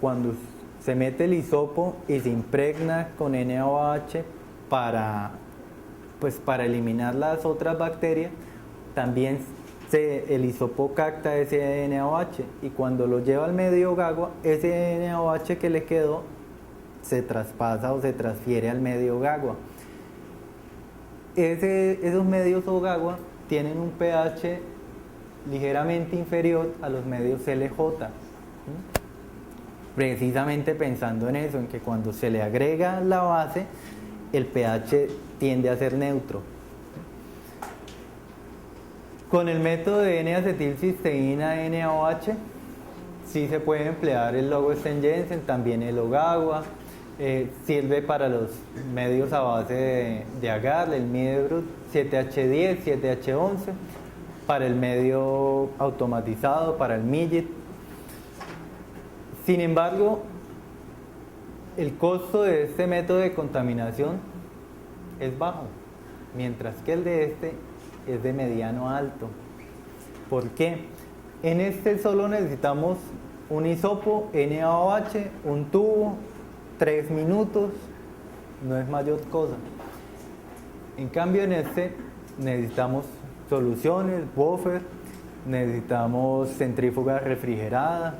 Speaker 1: Cuando se mete el hisopo y se impregna con NaOH para eliminar las otras bacterias, también el hisopo capta ese NaOH y cuando lo lleva al medio Ogawa, ese NaOH que le quedó se traspasa o se transfiere al medio Ogawa. Esos medios Ogawa tienen un pH ligeramente inferior a los medios LJ. Precisamente pensando en eso, en que cuando se le agrega la base, el pH tiende a ser neutro. Con el método de N-acetilcisteína NaOH, sí se puede emplear el Lowestern-Jensen, también el Ogawa, sirve para los medios a base de agar, el Middebrut 7H10, 7H11, para el medio automatizado, para el Millet. Sin embargo, el costo de este método de contaminación es bajo, mientras que el de este es de mediano a alto. ¿Por qué? En este solo necesitamos un hisopo, NaOH, un tubo, 3 minutos, no es mayor cosa. En cambio en este necesitamos soluciones, buffer, necesitamos centrífuga refrigerada,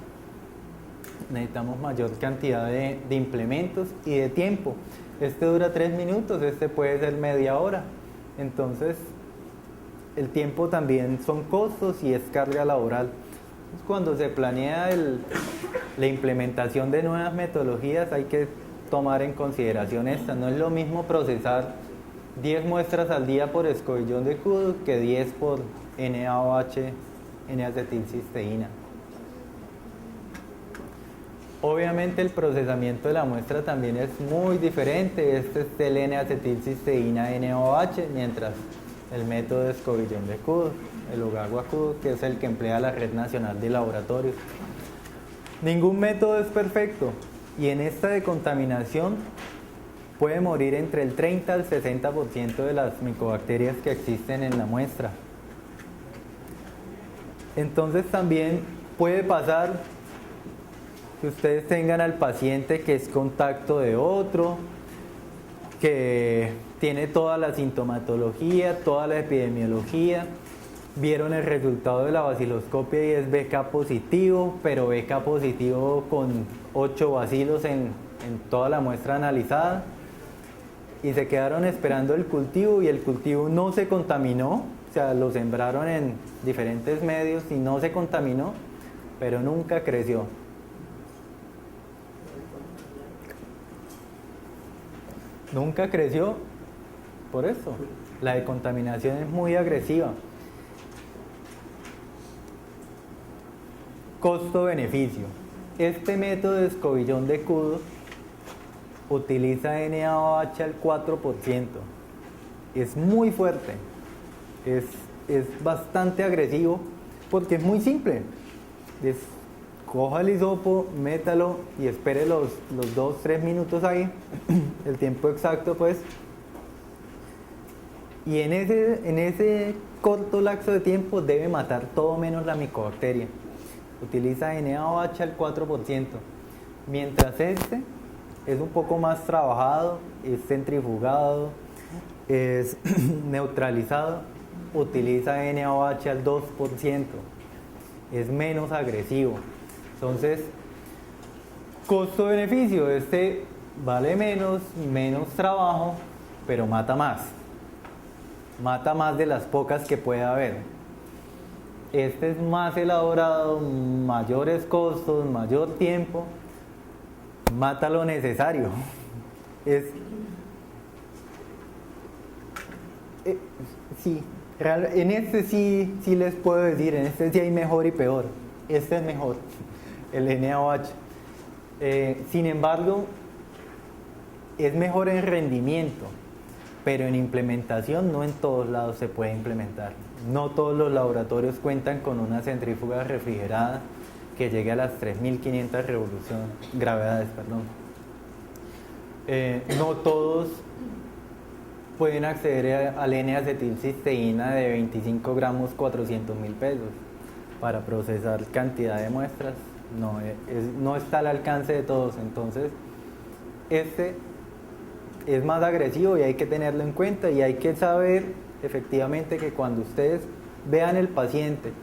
Speaker 1: necesitamos mayor cantidad de implementos y de tiempo. Este dura 3 minutos, este puede ser media hora. Entonces, el tiempo también son costos y es carga laboral. Entonces, cuando se planea la implementación de nuevas metodologías, hay que tomar en consideración esta. No es lo mismo procesar 10 muestras al día por escobillón de Kudo que 10 por NaOH, N-acetilcisteína. Obviamente el procesamiento de la muestra también es muy diferente. Este es el N-acetilcisteína NaOH, mientras el método de escobillón de Kudo, el Ogawa-Kudo, que es el que emplea la Red Nacional de Laboratorios. Ningún método es perfecto y en esta decontaminación puede morir entre el 30 al 60% de las micobacterias que existen en la muestra. Entonces también puede pasar que ustedes tengan al paciente que es contacto de otro, que tiene toda la sintomatología, toda la epidemiología, vieron el resultado de la baciloscopia y es BK positivo, pero BK positivo con 8 bacilos en toda la muestra analizada, y se quedaron esperando el cultivo y el cultivo no se contaminó, o sea, lo sembraron en diferentes medios y no se contaminó, pero nunca creció. Nunca creció por eso. La decontaminación es muy agresiva. Costo-beneficio. Este método de escobillón de cudo utiliza NaOH al 4%. Es muy fuerte. Es bastante agresivo porque es muy simple. Coja el hisopo, métalo y espere los 2-3 minutos ahí, el tiempo exacto pues. Y en ese corto lapso de tiempo debe matar todo menos la micobacteria. Utiliza NaOH al 4%. Mientras este es un poco más trabajado, es centrifugado, es neutralizado, utiliza NaOH al 2%. Es menos agresivo. Entonces, costo-beneficio, este vale menos trabajo, pero mata más. Mata más de las pocas que puede haber. Este es más elaborado, mayores costos, mayor tiempo, mata lo necesario. Sí, en este sí les puedo decir, en este sí hay mejor y peor. Este es mejor, el NaOH. Sin embargo, es mejor en rendimiento, pero en implementación no en todos lados se puede implementar. No todos los laboratorios cuentan con una centrífuga refrigerada que llegue a las 3.500 gravedades. No todos pueden acceder al N-acetilcisteína de 25 gramos, 400.000 pesos para procesar cantidad de muestras. No está al alcance de todos. Entonces, este es más agresivo y hay que tenerlo en cuenta, y hay que saber efectivamente que cuando ustedes vean el paciente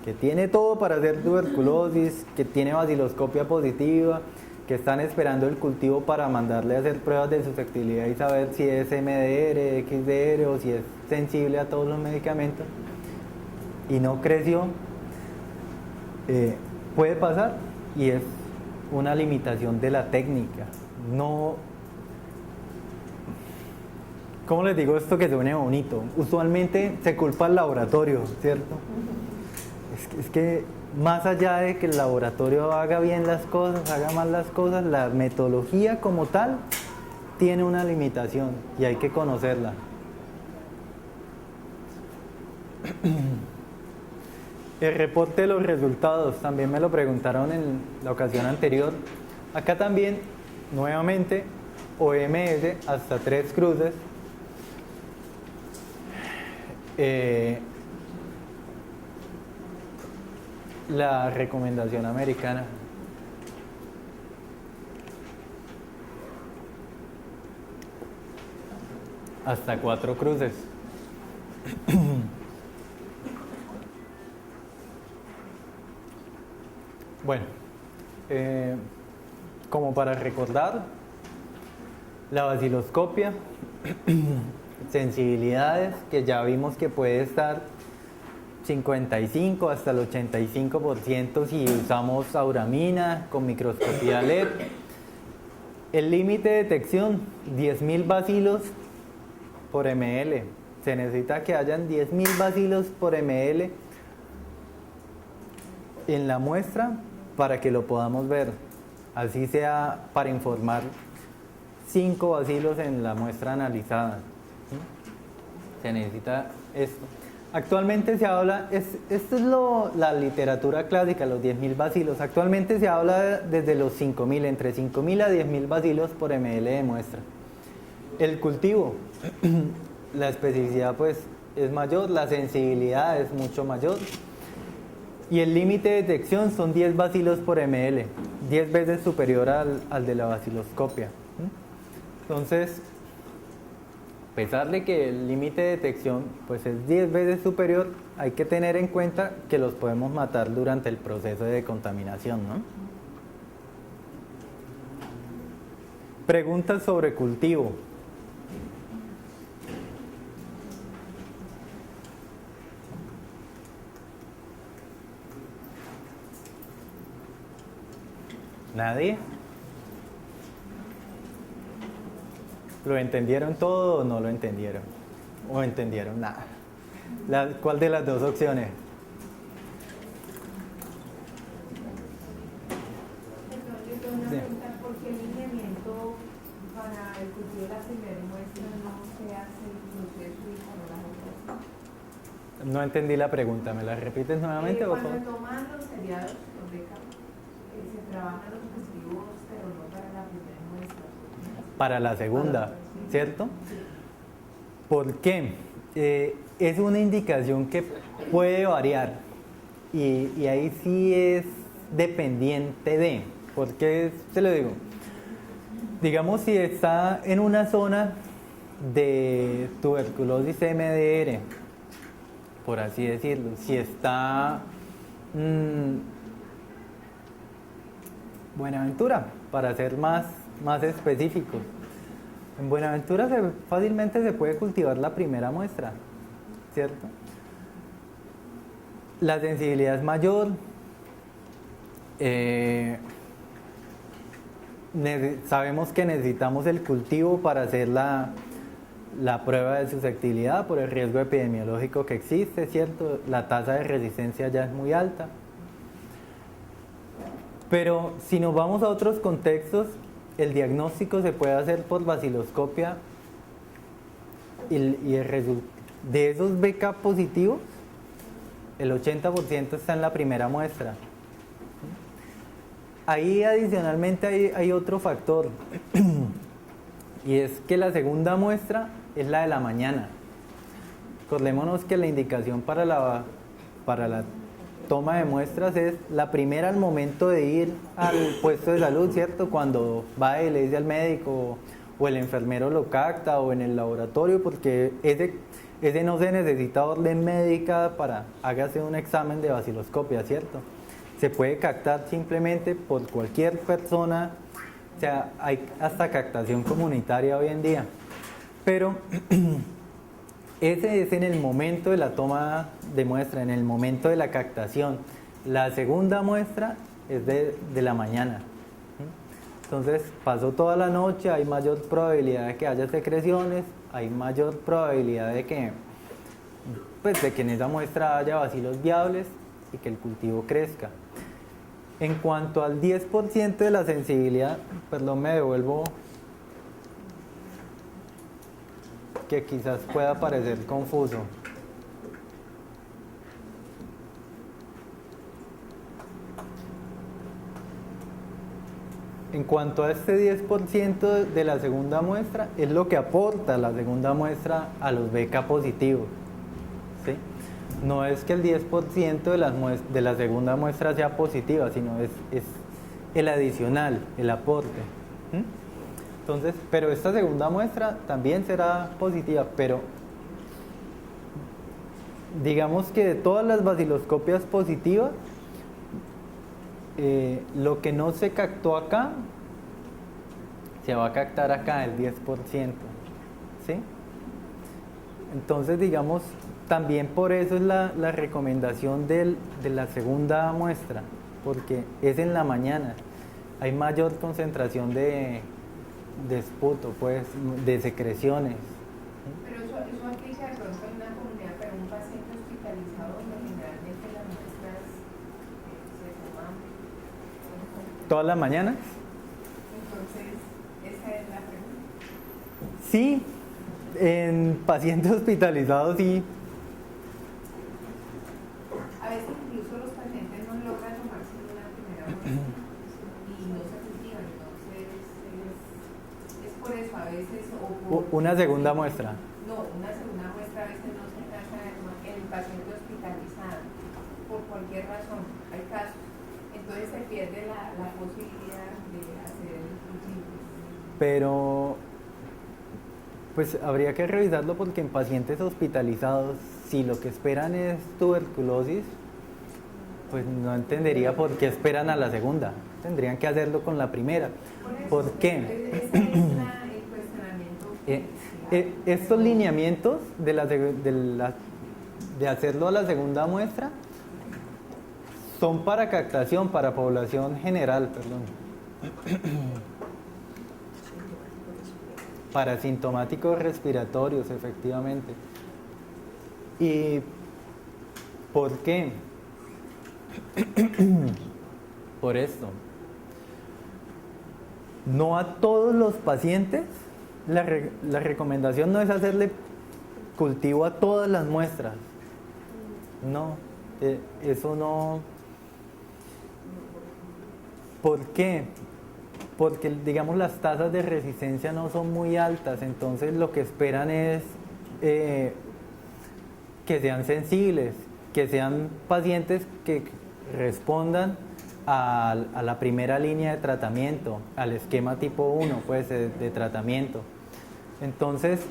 Speaker 1: que tiene todo para hacer tuberculosis, que tiene baciloscopia positiva, que están esperando el cultivo para mandarle a hacer pruebas de susceptibilidad y saber si es MDR, XDR o si es sensible a todos los medicamentos, y no creció, puede pasar, y es una limitación de la técnica. No, ¿cómo les digo esto que suene bonito? Usualmente se culpa al laboratorio, ¿cierto? Es que más allá de que el laboratorio haga bien las cosas, haga mal las cosas, la metodología como tal tiene una limitación y hay que conocerla. El reporte de los resultados, también me lo preguntaron en la ocasión anterior. Acá también, nuevamente, OMS hasta 3 cruces. La recomendación americana. Hasta 4 cruces. Bueno, como para recordar, la baciloscopia, sensibilidades que ya vimos que puede estar 55 hasta el 85% si usamos auramina con microscopía LED. El límite de detección, 10.000 bacilos por ml. Se necesita que hayan 10.000 bacilos por ml en la muestra para que lo podamos ver. Así sea para informar 5 bacilos en la muestra analizada. Se necesita esto. Actualmente se habla, esto es la literatura clásica, los 10.000 bacilos. Actualmente se habla desde los 5.000, entre 5.000 a 10.000 bacilos por ml de muestra. El cultivo, la especificidad pues es mayor, la sensibilidad es mucho mayor, y el límite de detección son 10 bacilos por ml, 10 veces superior al de la baciloscopia. Entonces, a pesar de que el límite de detección pues es 10 veces superior, hay que tener en cuenta que los podemos matar durante el proceso de decontaminación, ¿no? Preguntas sobre cultivo. ¿Nadie? ¿Lo entendieron todo o no lo entendieron? ¿O entendieron nada? ¿Cuál de las dos opciones?
Speaker 5: Entonces, yo tengo una
Speaker 1: Sí.
Speaker 5: pregunta, ¿por qué el lineamiento para el cultivo de la primera muestra no se hace el proceso y para las otras?
Speaker 1: No entendí la pregunta, ¿me la repites nuevamente? por
Speaker 5: Cuando
Speaker 1: favor?
Speaker 5: se toman los seriados, los becas, se trabajan los objetivos, pero no para la primera muestra.
Speaker 1: Para la segunda,
Speaker 5: Sí.
Speaker 1: ¿cierto? ¿Por qué? Es una indicación que puede variar y ahí sí es dependiente de. ¿Por qué se lo digo? Digamos, si está en una zona de tuberculosis MDR, por así decirlo, si está Buenaventura, para ser más específicos. En Buenaventura fácilmente se puede cultivar la primera muestra, ¿cierto? La sensibilidad es mayor, sabemos que necesitamos el cultivo para hacer la prueba de susceptibilidad por el riesgo epidemiológico que existe, ¿cierto? La tasa de resistencia ya es muy alta. Pero si nos vamos a otros contextos, el diagnóstico se puede hacer por baciloscopia y de esos BK positivos, el 80% está en la primera muestra. Ahí adicionalmente hay otro factor y es que la segunda muestra es la de la mañana. Acordémonos que la indicación para la toma de muestras es la primera al momento de ir al puesto de salud, ¿cierto? Cuando va y le dice al médico o el enfermero lo capta o en el laboratorio, porque ese no se necesita orden médica para hágase un examen de baciloscopia, ¿cierto? Se puede captar simplemente por cualquier persona, o sea, hay hasta captación comunitaria hoy en día, pero ese es en el momento de la toma de muestra, en el momento de la captación. La segunda muestra es de la mañana. Entonces pasó toda la noche, hay mayor probabilidad de que haya secreciones, hay mayor probabilidad de que en esa muestra haya bacilos viables y que el cultivo crezca. En cuanto al 10% de la sensibilidad, perdón, me devuelvo, que quizás pueda parecer confuso. En cuanto a este 10% de la segunda muestra, es lo que aporta la segunda muestra a los BK positivos, ¿sí? No es que el 10% de la segunda muestra sea positiva, sino es el adicional, el aporte. Entonces, pero esta segunda muestra también será positiva, pero digamos que de todas las baciloscopias positivas, lo que no se captó acá, se va a captar acá el 10%, ¿sí? Entonces, digamos, también por eso es la recomendación de la segunda muestra, porque es en la mañana, hay mayor concentración de esputo, pues, de secreciones.
Speaker 5: Pero eso aplica de pronto en una comunidad, pero un paciente hospitalizado donde generalmente las muestras se toman.
Speaker 1: ¿Todas las mañanas?
Speaker 5: Entonces, esa es la pregunta.
Speaker 1: Sí, en pacientes hospitalizados sí.
Speaker 5: A veces incluso los pacientes no logran tomarse una primera muestra y no se cultivan, entonces es por eso a veces
Speaker 1: Una segunda muestra.
Speaker 5: No, una segunda muestra a veces no se alcanza en el paciente hospitalizado por cualquier razón, hay casos, entonces se pierde la posibilidad de hacer el cultivo.
Speaker 1: Pero pues habría que revisarlo porque en pacientes hospitalizados, si lo que esperan es tuberculosis, pues no entendería por qué esperan a la segunda. Tendrían que hacerlo con la primera. ¿Por qué?
Speaker 5: Ese es el cuestionamiento.
Speaker 1: Estos lineamientos de hacerlo a la segunda muestra son para captación, para población general, perdón. para sintomáticos respiratorios, efectivamente. ¿Y por qué? Por esto. No a todos los pacientes, la recomendación no es hacerle cultivo a todas las muestras. No, eso no. ¿Por qué? Porque, digamos, las tasas de resistencia no son muy altas, entonces lo que esperan es que sean sensibles, que sean pacientes que respondan a la primera línea de tratamiento, al esquema tipo 1 pues, de tratamiento. Entonces,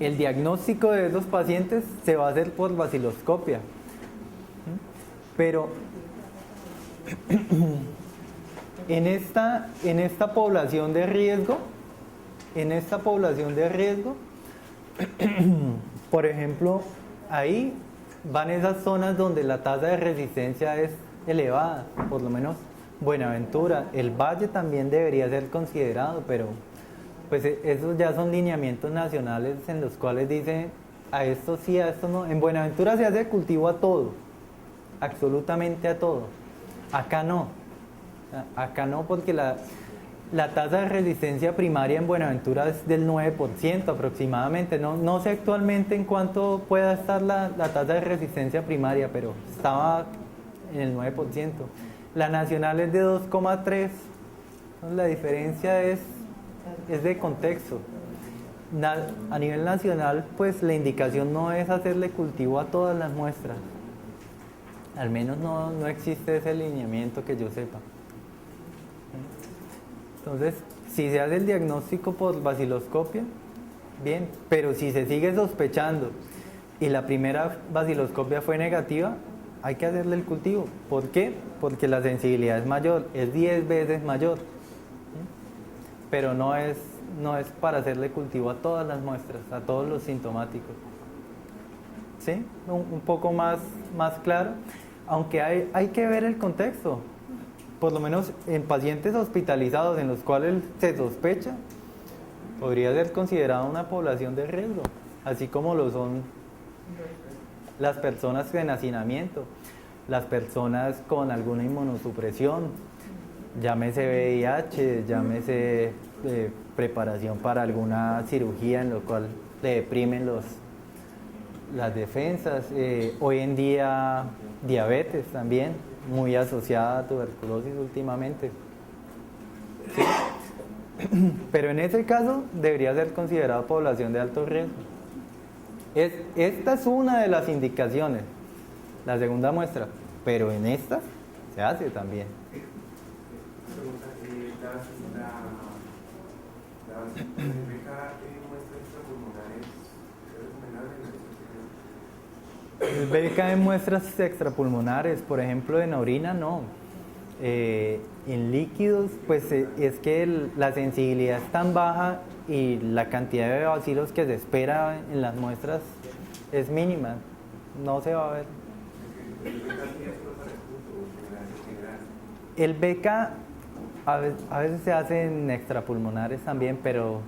Speaker 1: el diagnóstico de esos pacientes se va a hacer por vaciloscopia. Pero en esta población de riesgo, por ejemplo, ahí van esas zonas donde la tasa de resistencia es elevada, por lo menos Buenaventura. El Valle también debería ser considerado, pero pues esos ya son lineamientos nacionales en los cuales dice a esto sí, a esto no. En Buenaventura se hace cultivo a todo, absolutamente a todo. Acá no porque la tasa de resistencia primaria en Buenaventura es del 9% aproximadamente. No sé actualmente en cuánto pueda estar la tasa de resistencia primaria, pero estaba en el 9%. La nacional es de 2,3%. La diferencia es de contexto. A nivel nacional, pues la indicación no es hacerle cultivo a todas las muestras. Al menos no existe ese lineamiento que yo sepa. Entonces, si se hace el diagnóstico por vaciloscopia, bien, pero si se sigue sospechando y la primera vaciloscopia fue negativa, hay que hacerle el cultivo. ¿Por qué? Porque la sensibilidad es mayor, es 10 veces mayor. Pero no es para hacerle cultivo a todas las muestras, a todos los sintomáticos. ¿Sí? Un poco más claro, aunque hay que ver el contexto. Por lo menos en pacientes hospitalizados en los cuales se sospecha, podría ser considerada una población de riesgo, así como lo son las personas en hacinamiento, las personas con alguna inmunosupresión, llámese VIH, llámese preparación para alguna cirugía en lo cual le deprimen las defensas. Hoy en día diabetes también, muy asociada a tuberculosis últimamente. ¿Sí? Pero en ese caso debería ser considerada población de alto riesgo. Esta es una de las indicaciones, la segunda muestra, pero en esta se hace también. El BK en muestras extrapulmonares, por ejemplo, en orina no. En líquidos, pues es que la sensibilidad es tan baja y la cantidad de bacilos que se espera en las muestras es mínima, no se va a ver. El BK a veces se hace en extrapulmonares también, pero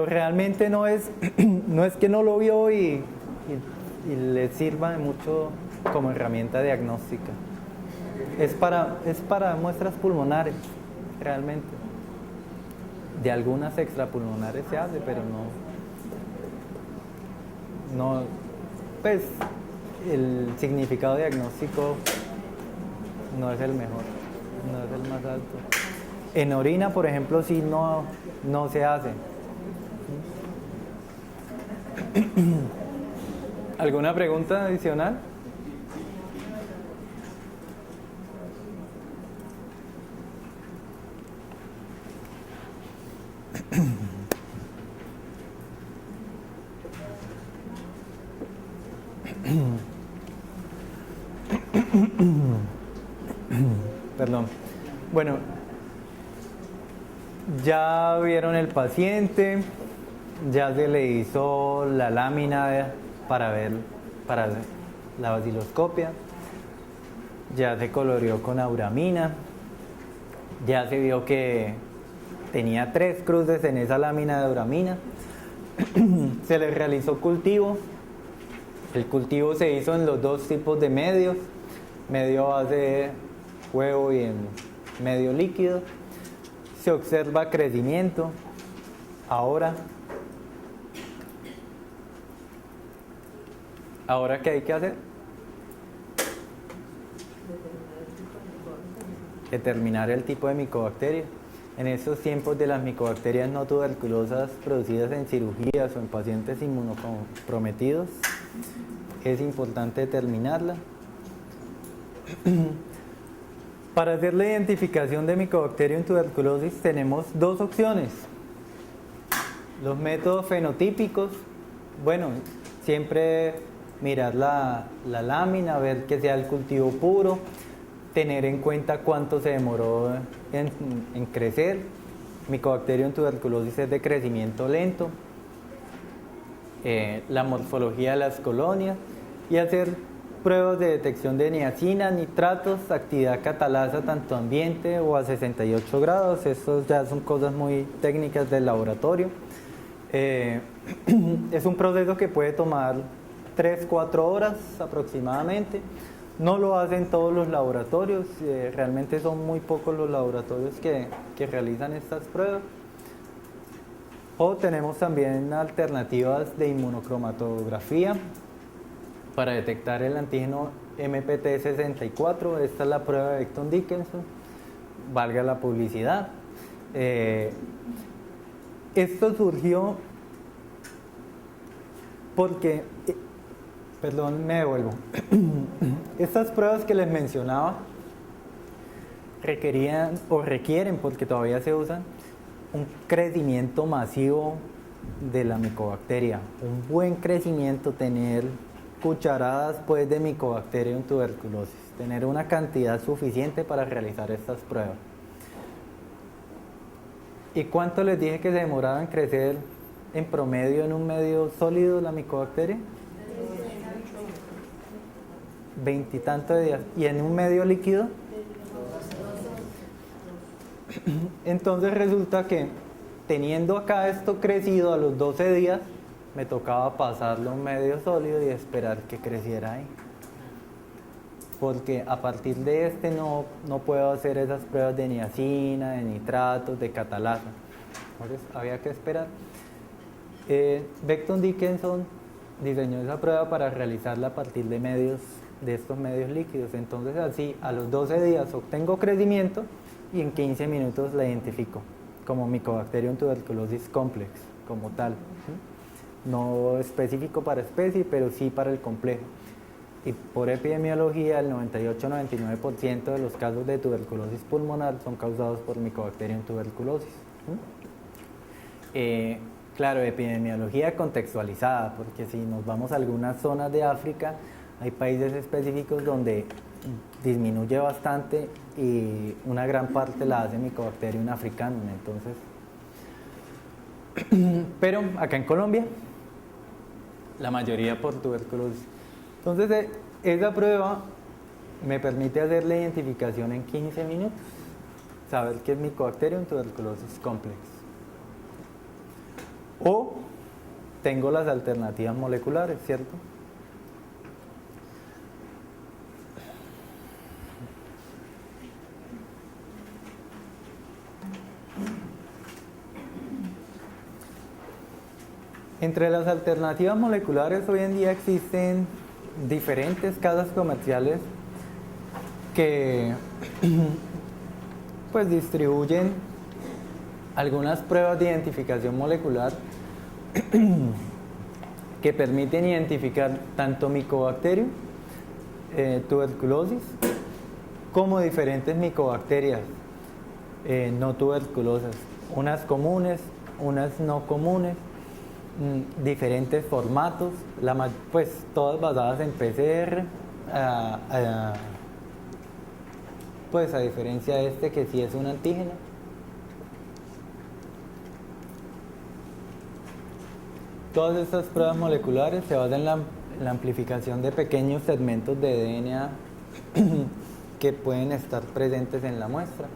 Speaker 1: realmente no es que no lo vio y le sirva de mucho como herramienta diagnóstica. Es para muestras pulmonares, realmente. De algunas extrapulmonares se hace, pero no, pues el significado diagnóstico no es el mejor, no es el más alto. En orina, por ejemplo, sí no se hace. ¿Alguna pregunta adicional? Perdón. Bueno, ya vieron el paciente, ya se le hizo la lámina para la vaciloscopia, ya se coloreó con auramina, ya se vio que tenía 3 cruces en esa lámina de duramina. Se le realizó cultivo. El cultivo se hizo en los 2 tipos de medios, medio a base de huevo y en medio líquido. Se observa crecimiento. Ahora, ¿qué hay que hacer? Determinar el tipo de micobacteria. En estos tiempos de las micobacterias no tuberculosas producidas en cirugías o en pacientes inmunocomprometidos, es importante determinarla. Para hacer la identificación de Mycobacterium tuberculosis tenemos 2 opciones. Los métodos fenotípicos, bueno, siempre mirar la lámina, ver que sea el cultivo puro, tener en cuenta cuánto se demoró en crecer. Mycobacterium tuberculosis es de crecimiento lento. La morfología de las colonias y hacer pruebas de detección de niacina, nitratos, actividad catalasa tanto ambiente o a 68 grados. Estos ya son cosas muy técnicas del laboratorio. Es un proceso que puede tomar 3-4 horas aproximadamente. No lo hacen todos los laboratorios, realmente son muy pocos los laboratorios que realizan estas pruebas. O tenemos también alternativas de inmunocromatografía para detectar el antígeno MPT64. Esta es la prueba de Becton Dickinson, valga la publicidad. Esto surgió porque, perdón, me devuelvo. Estas pruebas que les mencionaba requieren, porque todavía se usan, un crecimiento masivo de la micobacteria, un buen crecimiento, tener cucharadas pues de Mycobacterium tuberculosis, tener una cantidad suficiente para realizar estas pruebas. ¿Y cuánto les dije que se demoraba en crecer en promedio en un medio sólido la micobacteria? 20 y tantos días. ¿Y en un medio líquido? Entonces resulta que teniendo acá esto crecido a los 12 días, me tocaba pasarlo a un medio sólido y esperar que creciera ahí. Porque a partir de no puedo hacer esas pruebas de niacina, de nitratos, de catalasa. Entonces había que esperar. Becton Dickinson diseñó esa prueba para realizarla a partir de estos medios líquidos. Entonces así a los 12 días obtengo crecimiento y en 15 minutos la identifico como Mycobacterium tuberculosis complex, como tal. No específico para especie, pero sí para el complejo. Y por epidemiología, el 98-99% de los casos de tuberculosis pulmonar son causados por Mycobacterium tuberculosis. Claro, epidemiología contextualizada, porque si nos vamos a algunas zonas de África, hay países específicos donde disminuye bastante y una gran parte la hace Mycobacterium africanum. Entonces, pero acá en Colombia, la mayoría por tuberculosis. Entonces, esa prueba me permite hacer la identificación en 15 minutos, saber que es Mycobacterium tuberculosis complex. O tengo las alternativas moleculares, ¿cierto? Entre las alternativas moleculares hoy en día existen diferentes casas comerciales que pues distribuyen algunas pruebas de identificación molecular que permiten identificar tanto Mycobacterium tuberculosis como diferentes micobacterias no tuberculosas, unas comunes, unas no comunes, diferentes formatos, pues todas basadas en PCR, pues a diferencia de este que sí es un antígeno. Todas estas pruebas moleculares se basan en la amplificación de pequeños segmentos de DNA que pueden estar presentes en la muestra.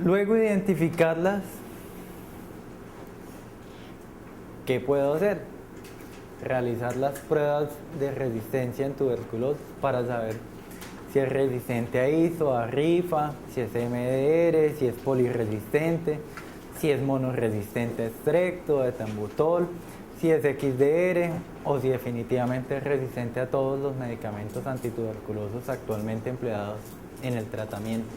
Speaker 1: Luego de identificarlas, ¿qué puedo hacer? Realizar las pruebas de resistencia en tuberculosis para saber si es resistente a ISO, a RIFA, si es MDR, si es poliresistente, si es monoresistente a Strecto, a etambutol, si es XDR o si definitivamente es resistente a todos los medicamentos antituberculosos actualmente empleados en el tratamiento.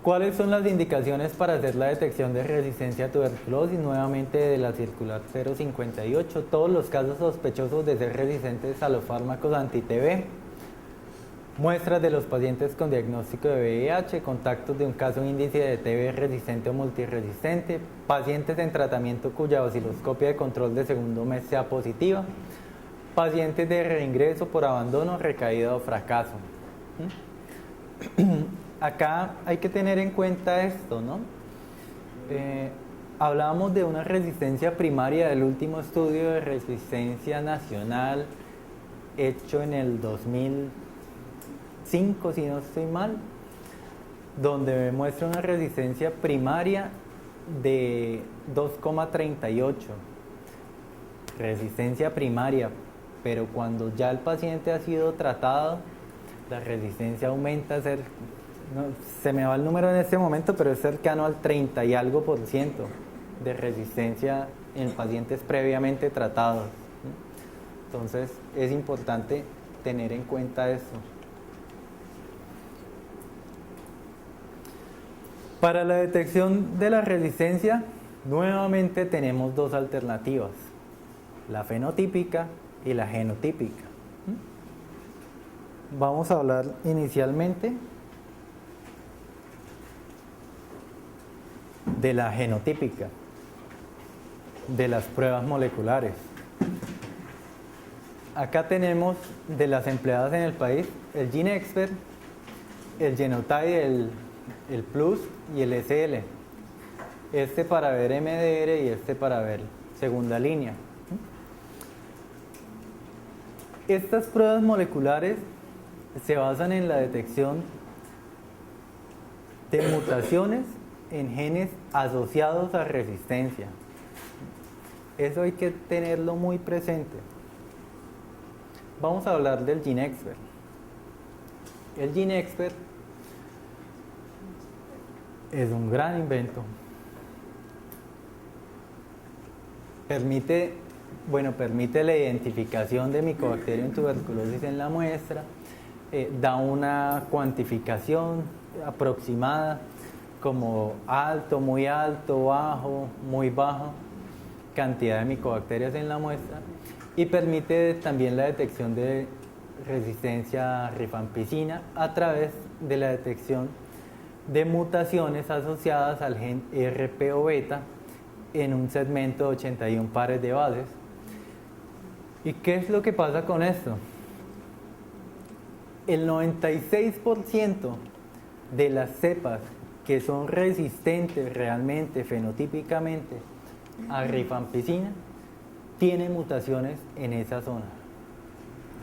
Speaker 1: ¿Cuáles son las indicaciones para hacer la detección de resistencia a tuberculosis? Nuevamente de la circular 058, todos los casos sospechosos de ser resistentes a los fármacos anti-TB, muestras de los pacientes con diagnóstico de VIH, contactos de un caso índice de TB resistente o multiresistente, pacientes en tratamiento cuya osciloscopia de control de segundo mes sea positiva, pacientes de reingreso por abandono, recaída o fracaso. Acá hay que tener en cuenta esto, ¿no? Hablábamos de una resistencia primaria del último estudio de resistencia nacional hecho en el 2005, si no estoy mal, donde me muestra una resistencia primaria de 2,38. Resistencia primaria, pero cuando ya el paciente ha sido tratado, la resistencia aumenta a ser... No, se me va el número en este momento, pero es cercano al 30 y algo % de resistencia en pacientes previamente tratados. Entonces es importante tener en cuenta eso. Para la detección de la resistencia, nuevamente tenemos dos alternativas, la fenotípica y la genotípica. Vamos a hablar inicialmente de la genotípica, de las pruebas moleculares. Acá tenemos de las empleadas en el país el GeneXpert, el Genotype, el Plus y el SL. Este para ver MDR y este para ver segunda línea. Estas pruebas moleculares se basan en la detección de mutaciones en genes asociados a resistencia. Eso hay que tenerlo muy presente. Vamos a hablar del GeneXpert. El GeneXpert es un gran invento. Permite la identificación de Mycobacterium tuberculosis en la muestra, da una cuantificación aproximada como alto, muy alto, bajo, muy bajo, cantidad de micobacterias en la muestra, y permite también la detección de resistencia a rifampicina a través de la detección de mutaciones asociadas al gen RPO beta en un segmento de 81 pares de bases. ¿Y qué es lo que pasa con esto? El 96% de las cepas que son resistentes realmente, fenotípicamente, a rifampicina, tienen mutaciones en esa zona.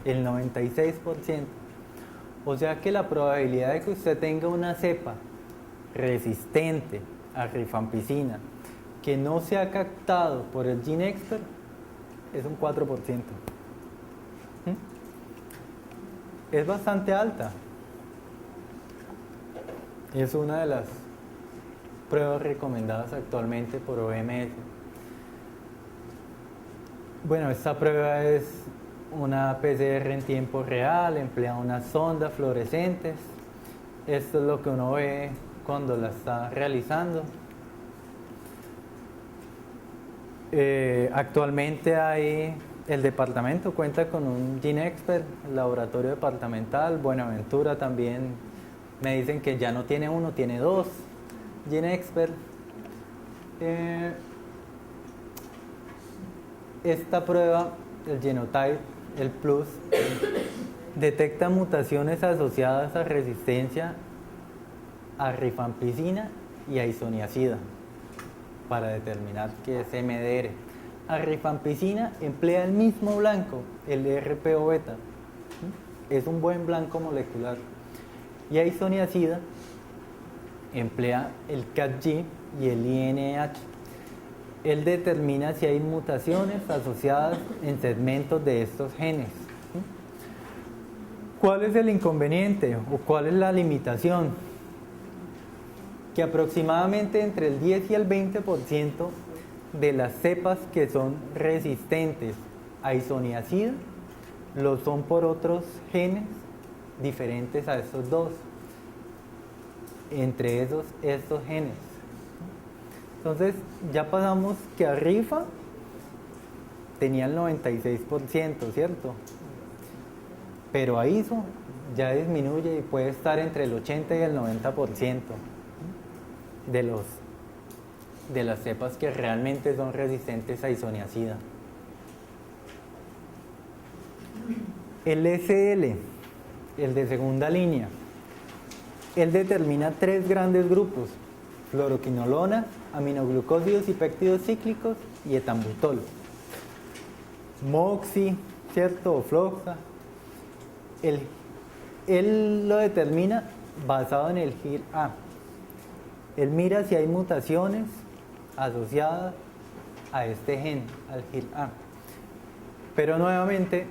Speaker 1: El 96%. O sea que la probabilidad de que usted tenga una cepa resistente a rifampicina que no se ha captado por el GeneXpert es un 4%. Es bastante alta. Es una de las pruebas recomendadas actualmente por OMS. Bueno, esta prueba es una PCR en tiempo real, emplea unas sondas fluorescentes. Esto es lo que uno ve cuando la está realizando. Actualmente el departamento cuenta con un GeneXpert, el laboratorio departamental. Buenaventura también me dicen que ya no tiene uno, tiene dos GeneXpert. Esta prueba, el Genotype, el Plus, detecta mutaciones asociadas a resistencia a rifampicina y a isoniazida para determinar qué es MDR. A rifampicina emplea el mismo blanco, el RPO beta. Es un buen blanco molecular. Y isoniazida emplea el CAG y el INH. Él determina si hay mutaciones asociadas en segmentos de estos genes. ¿Cuál es el inconveniente o cuál es la limitación? Que aproximadamente entre el 10 y el 20% de las cepas que son resistentes a isoniazida lo son por otros genes diferentes a estos dos, entre estos genes. Entonces ya pasamos que a rifa tenía el 96%, ¿cierto? Pero a ISO ya disminuye y puede estar entre el 80 y el 90% de las cepas que realmente son resistentes a isoniazida. El SL, el de segunda línea, él determina 3 grandes grupos: fluoroquinolonas, aminoglucósidos y péptidos cíclicos y etambutol. Moxi, ¿cierto? O floxa. Él lo determina basado en el GIR-A. Él mira si hay mutaciones asociadas a este gen, al GIR-A. Pero nuevamente,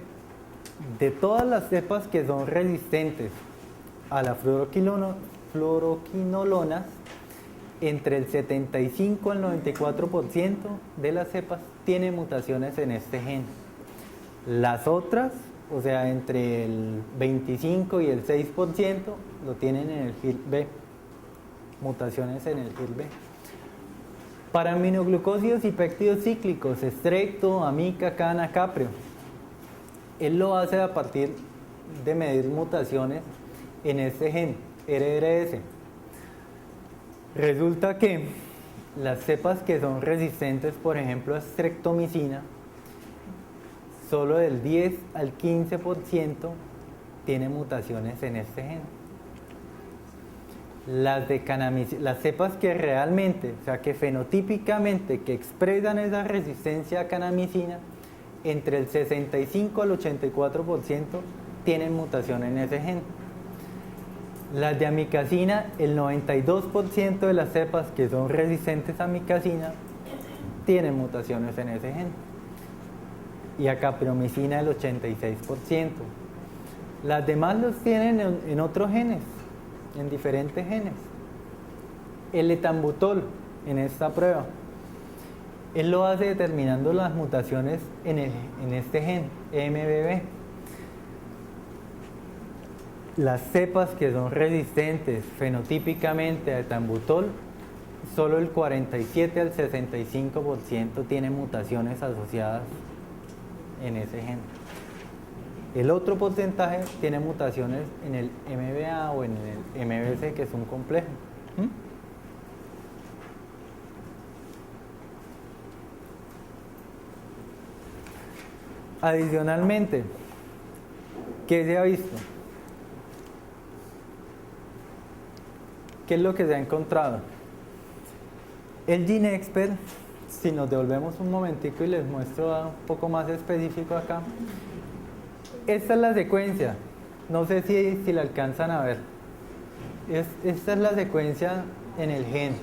Speaker 1: de todas las cepas que son resistentes a la fluoroquinolonas, entre el 75 al 94% de las cepas tienen mutaciones en este gen. Las otras, o sea, entre el 25 y el 6% lo tienen en el GIR-B, mutaciones en el GIR-B. Para aminoglucósidos y péptidos cíclicos, estrepto, amica, cana, caprio, él lo hace a partir de medir mutaciones en este gen, RRS. Resulta que las cepas que son resistentes, por ejemplo, a streptomicina, solo del 10 al 15% tienen mutaciones en este gen. Las cepas que realmente, o sea, que fenotípicamente que expresan esa resistencia a canamicina, entre el 65 al 84% tienen mutación en ese gen. Las de amicacina, el 92% de las cepas que son resistentes a amicacina tienen mutaciones en ese gen. Y a capreomicina el 86%. Las demás los tienen en otros genes, en diferentes genes. El etambutol, en esta prueba, él lo hace determinando las mutaciones en este gen, EMBB. Las cepas que son resistentes fenotípicamente a etambutol, solo el 47 al 65% tienen mutaciones asociadas en ese gen. El otro porcentaje tiene mutaciones en el MBA o en el MBC, que es un complejo. Adicionalmente, ¿qué se ha visto? ¿Qué es lo que se ha encontrado? El GeneXpert, si nos devolvemos un momentico y les muestro un poco más específico acá. Esta es la secuencia, no sé si la alcanzan a ver. Esta es la secuencia en el gen,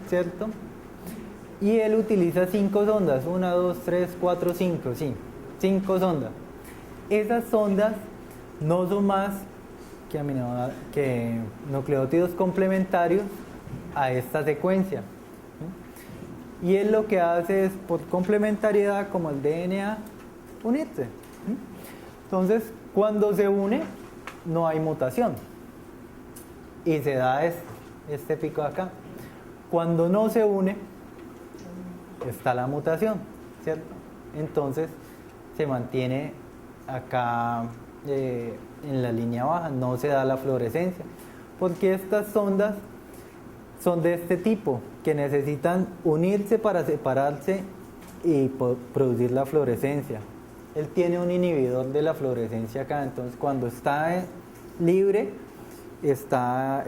Speaker 1: ¿cierto? Y él utiliza 5 sondas, 1, 2, 3, 4, 5, sí, 5 sondas. Esas sondas no son más que nucleótidos complementarios a esta secuencia. Y él lo que hace es, por complementariedad, como el DNA, unirse. Entonces, cuando se une, no hay mutación. Y se da este pico de acá. Cuando no se une, está la mutación, ¿cierto? Entonces, se mantiene acá en la línea baja, no se da la fluorescencia. Porque estas sondas son de este tipo, que necesitan unirse para separarse y producir la fluorescencia. Él tiene un inhibidor de la fluorescencia acá, entonces cuando está libre, está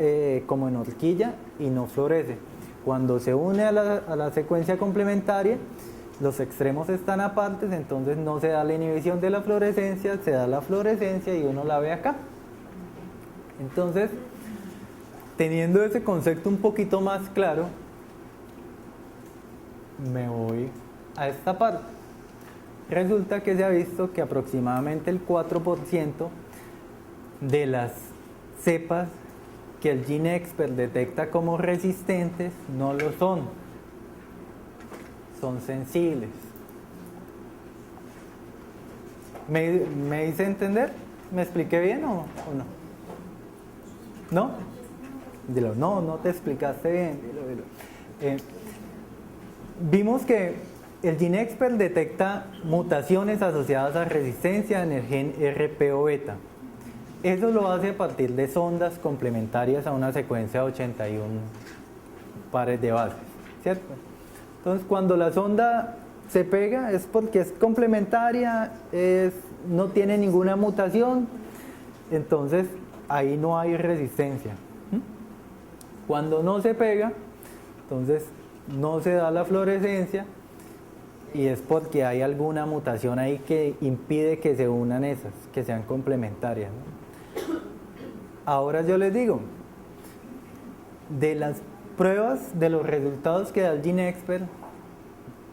Speaker 1: como en horquilla y no florece. Cuando se une a la secuencia complementaria, los extremos están apartes, entonces no se da la inhibición de la fluorescencia, se da la fluorescencia y uno la ve acá. Entonces, teniendo ese concepto un poquito más claro, me voy a esta parte. Resulta que se ha visto que aproximadamente el 4% de las cepas que el GeneXpert detecta como resistentes no lo son, son sensibles. ¿Me hice entender? ¿Me expliqué bien o no? ¿No? Dilo, no te explicaste bien. Dilo. Vimos que el GeneXpert detecta mutaciones asociadas a resistencia en el gen RPO beta. Eso lo hace a partir de sondas complementarias a una secuencia de 81 pares de bases, ¿cierto? Entonces, cuando la sonda se pega es porque es complementaria, no tiene ninguna mutación, entonces ahí no hay resistencia. Cuando no se pega, entonces no se da la fluorescencia y es porque hay alguna mutación ahí que impide que se unan esas, que sean complementarias, ¿no? Ahora yo les digo, de las pruebas, de los resultados que da el GeneXpert,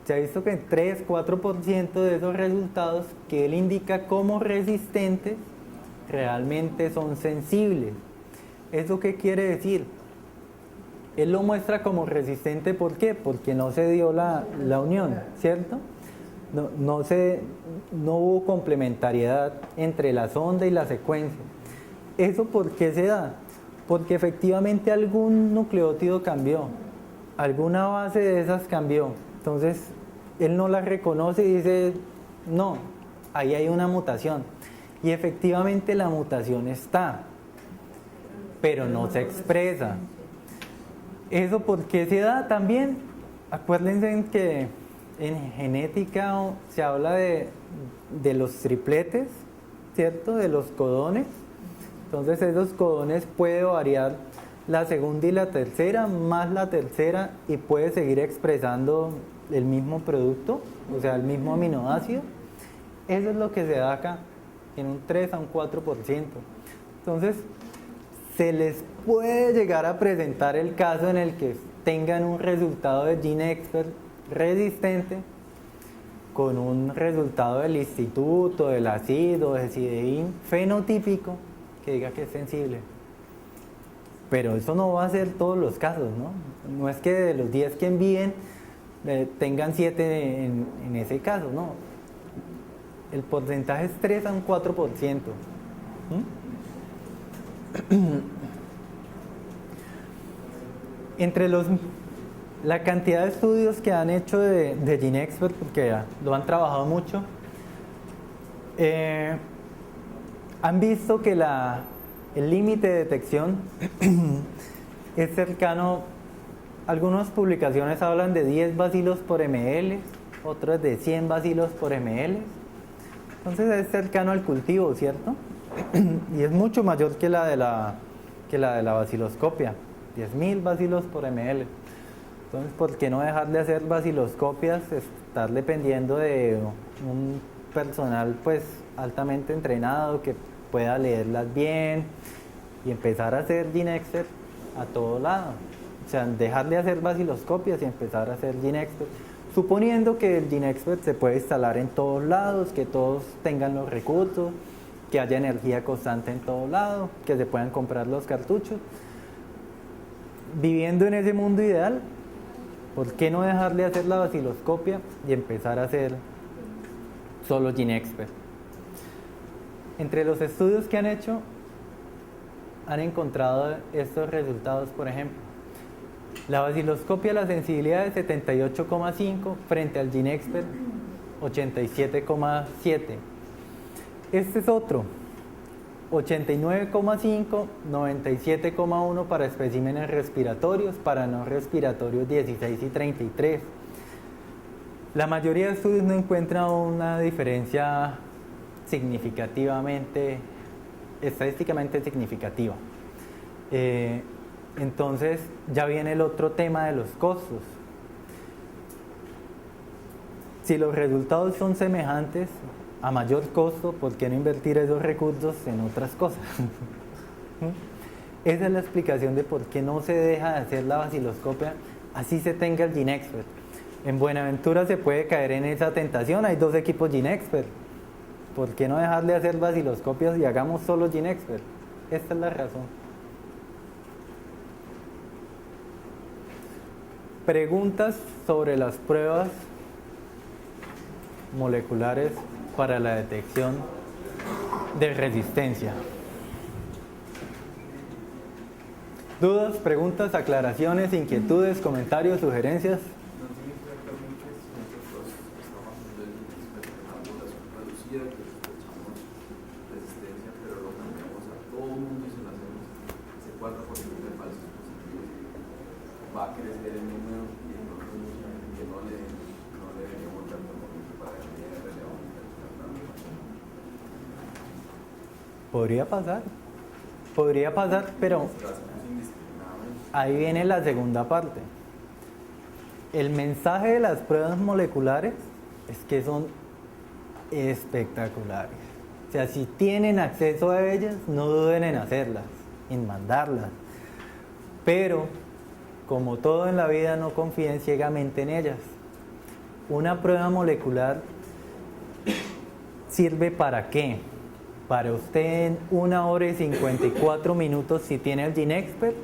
Speaker 1: se ha visto que 3-4% de esos resultados que él indica como resistentes realmente son sensibles. ¿Eso qué quiere decir? Él lo muestra como resistente, ¿por qué? Porque no se dio la unión, ¿cierto? No hubo complementariedad entre la sonda y la secuencia. ¿Eso por qué se da? Porque efectivamente algún nucleótido cambió, alguna base de esas cambió. Entonces, él no la reconoce y dice, no, ahí hay una mutación. Y efectivamente la mutación está, pero no se expresa. ¿Eso por qué se da también? Acuérdense que en genética se habla de los tripletes, ¿cierto? De los codones. Entonces esos codones puede variar la segunda y la tercera, más la tercera, y puede seguir expresando el mismo producto, o sea, el mismo aminoácido. Eso es lo que se da acá, en un 3 a un 4%. Entonces, se les puede llegar a presentar el caso en el que tengan un resultado de GeneXpert resistente con un resultado del instituto, del ácido, de CIDEIN fenotípico que diga que es sensible. Pero eso no va a ser todos los casos, ¿no? No es que de los 10 que envíen tengan 7 en ese caso, no. El porcentaje es 3 a un 4%. Entre la cantidad de estudios que han hecho de GeneXpert, porque lo han trabajado mucho, han visto que el límite de detección es cercano. Algunas publicaciones hablan de 10 bacilos por ml, otras de 100 bacilos por ml. Entonces es cercano al cultivo, ¿cierto? Y es mucho mayor que la de la baciloscopia, 10.000 bacilos por ml. Entonces, ¿por qué no dejar de hacer baciloscopias? Estar dependiendo de un personal pues altamente entrenado que pueda leerlas bien y empezar a hacer GeneXpert a todo lado. O sea, dejar de hacer baciloscopias y empezar a hacer GeneXpert, suponiendo que el GeneXpert se puede instalar en todos lados, que todos tengan los recursos, que haya energía constante en todo lado, que se puedan comprar los cartuchos. Viviendo en ese mundo ideal, ¿por qué no dejar de hacer la baciloscopia y empezar a hacer solo GeneXpert? Entre los estudios que han hecho, han encontrado estos resultados, por ejemplo. La baciloscopia, la sensibilidad de 78,5 frente al GeneXpert 87,7. Este es otro, 89,5, 97,1 para especímenes respiratorios, para no respiratorios 16 y 33. La mayoría de estudios no encuentran una diferencia estadísticamente significativa. Entonces ya viene el otro tema de los costos. Si los resultados son semejantes, a mayor costo, ¿por qué no invertir esos recursos en otras cosas? Esa es la explicación de por qué no se deja de hacer la vaciloscopia, así se tenga el GeneXpert. En Buenaventura se puede caer en esa tentación, hay 2 equipos GeneXpert. ¿Por qué no dejarle hacer vaciloscopias y hagamos solo GeneXpert? Esta es la razón. Preguntas sobre las pruebas moleculares para la detección de resistencia. ¿Dudas, preguntas, aclaraciones, inquietudes, comentarios, sugerencias?
Speaker 2: No tiene exactamente si nosotros estamos haciendo una población reducida, que sospechamos resistencia, pero lo cambiamos a todo el mundo y se lo hacemos ese 4% de falsos positivos. Va a crecer el número y entonces mucha gente que no le deberíamos dar tratamiento para que sea relevante el tratamiento.
Speaker 1: Podría pasar, pero ahí viene la segunda parte. El mensaje de las pruebas moleculares es que son espectaculares. O sea, si tienen acceso a ellas, no duden en hacerlas, en mandarlas. Pero, como todo en la vida, no confíen ciegamente en ellas. Una prueba molecular sirve ¿para qué? Para usted en 1 hora y 54 minutos, si tiene el GeneXpert,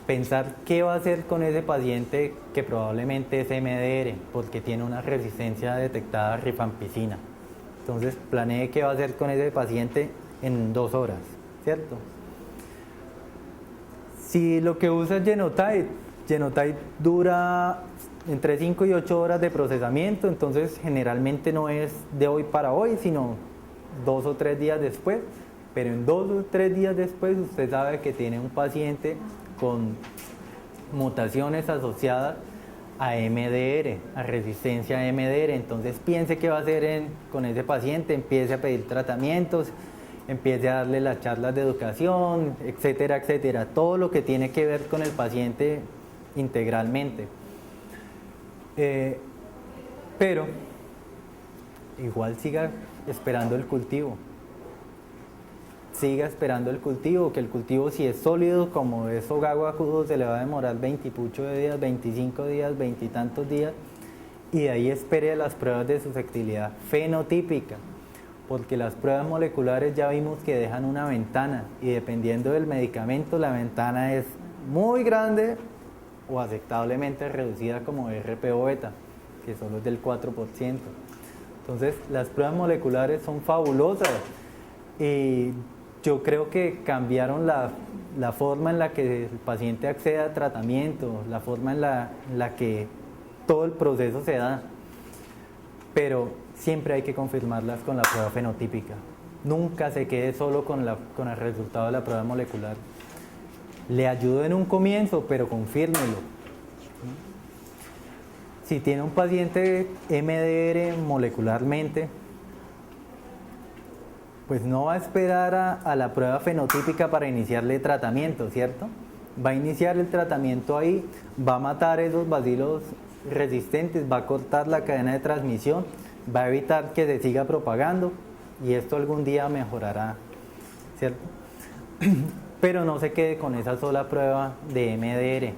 Speaker 1: pensar qué va a hacer con ese paciente que probablemente es MDR, porque tiene una resistencia detectada a rifampicina. Entonces, planee qué va a hacer con ese paciente en 2 horas, ¿cierto? Si lo que usa es Genotype dura entre 5 y 8 horas de procesamiento, entonces generalmente no es de hoy para hoy, sino 2 o 3 días después, pero en 2 o 3 días después usted sabe que tiene un paciente con mutaciones asociadas a MDR, a resistencia a MDR. Entonces piense qué va a hacer con ese paciente, empiece a pedir tratamientos, empiece a darle las charlas de educación, etcétera, etcétera, todo lo que tiene que ver con el paciente integralmente. Pero igual siga esperando el cultivo. Siga esperando el cultivo, que el cultivo, si es sólido como es Ogawa agudo, se le va a demorar 20 y pucho de días, 25 días, 20 y tantos días, y de ahí espere las pruebas de susceptibilidad fenotípica, porque las pruebas moleculares ya vimos que dejan una ventana, y dependiendo del medicamento la ventana es muy grande o aceptablemente reducida como RPO beta, que solo es del 4%. Entonces las pruebas moleculares son fabulosas, y yo creo que cambiaron la forma en la que el paciente accede a tratamiento, la forma en la que todo el proceso se da, pero siempre hay que confirmarlas con la prueba fenotípica. Nunca se quede solo con el resultado de la prueba molecular. Le ayudo en un comienzo, pero confírmelo. Si tiene un paciente MDR molecularmente, pues no va a esperar a la prueba fenotípica para iniciarle tratamiento, ¿cierto? Va a iniciar el tratamiento ahí, va a matar esos bacilos resistentes, va a cortar la cadena de transmisión, va a evitar que se siga propagando, y esto algún día mejorará, ¿cierto? Pero no se quede con esa sola prueba de MDR.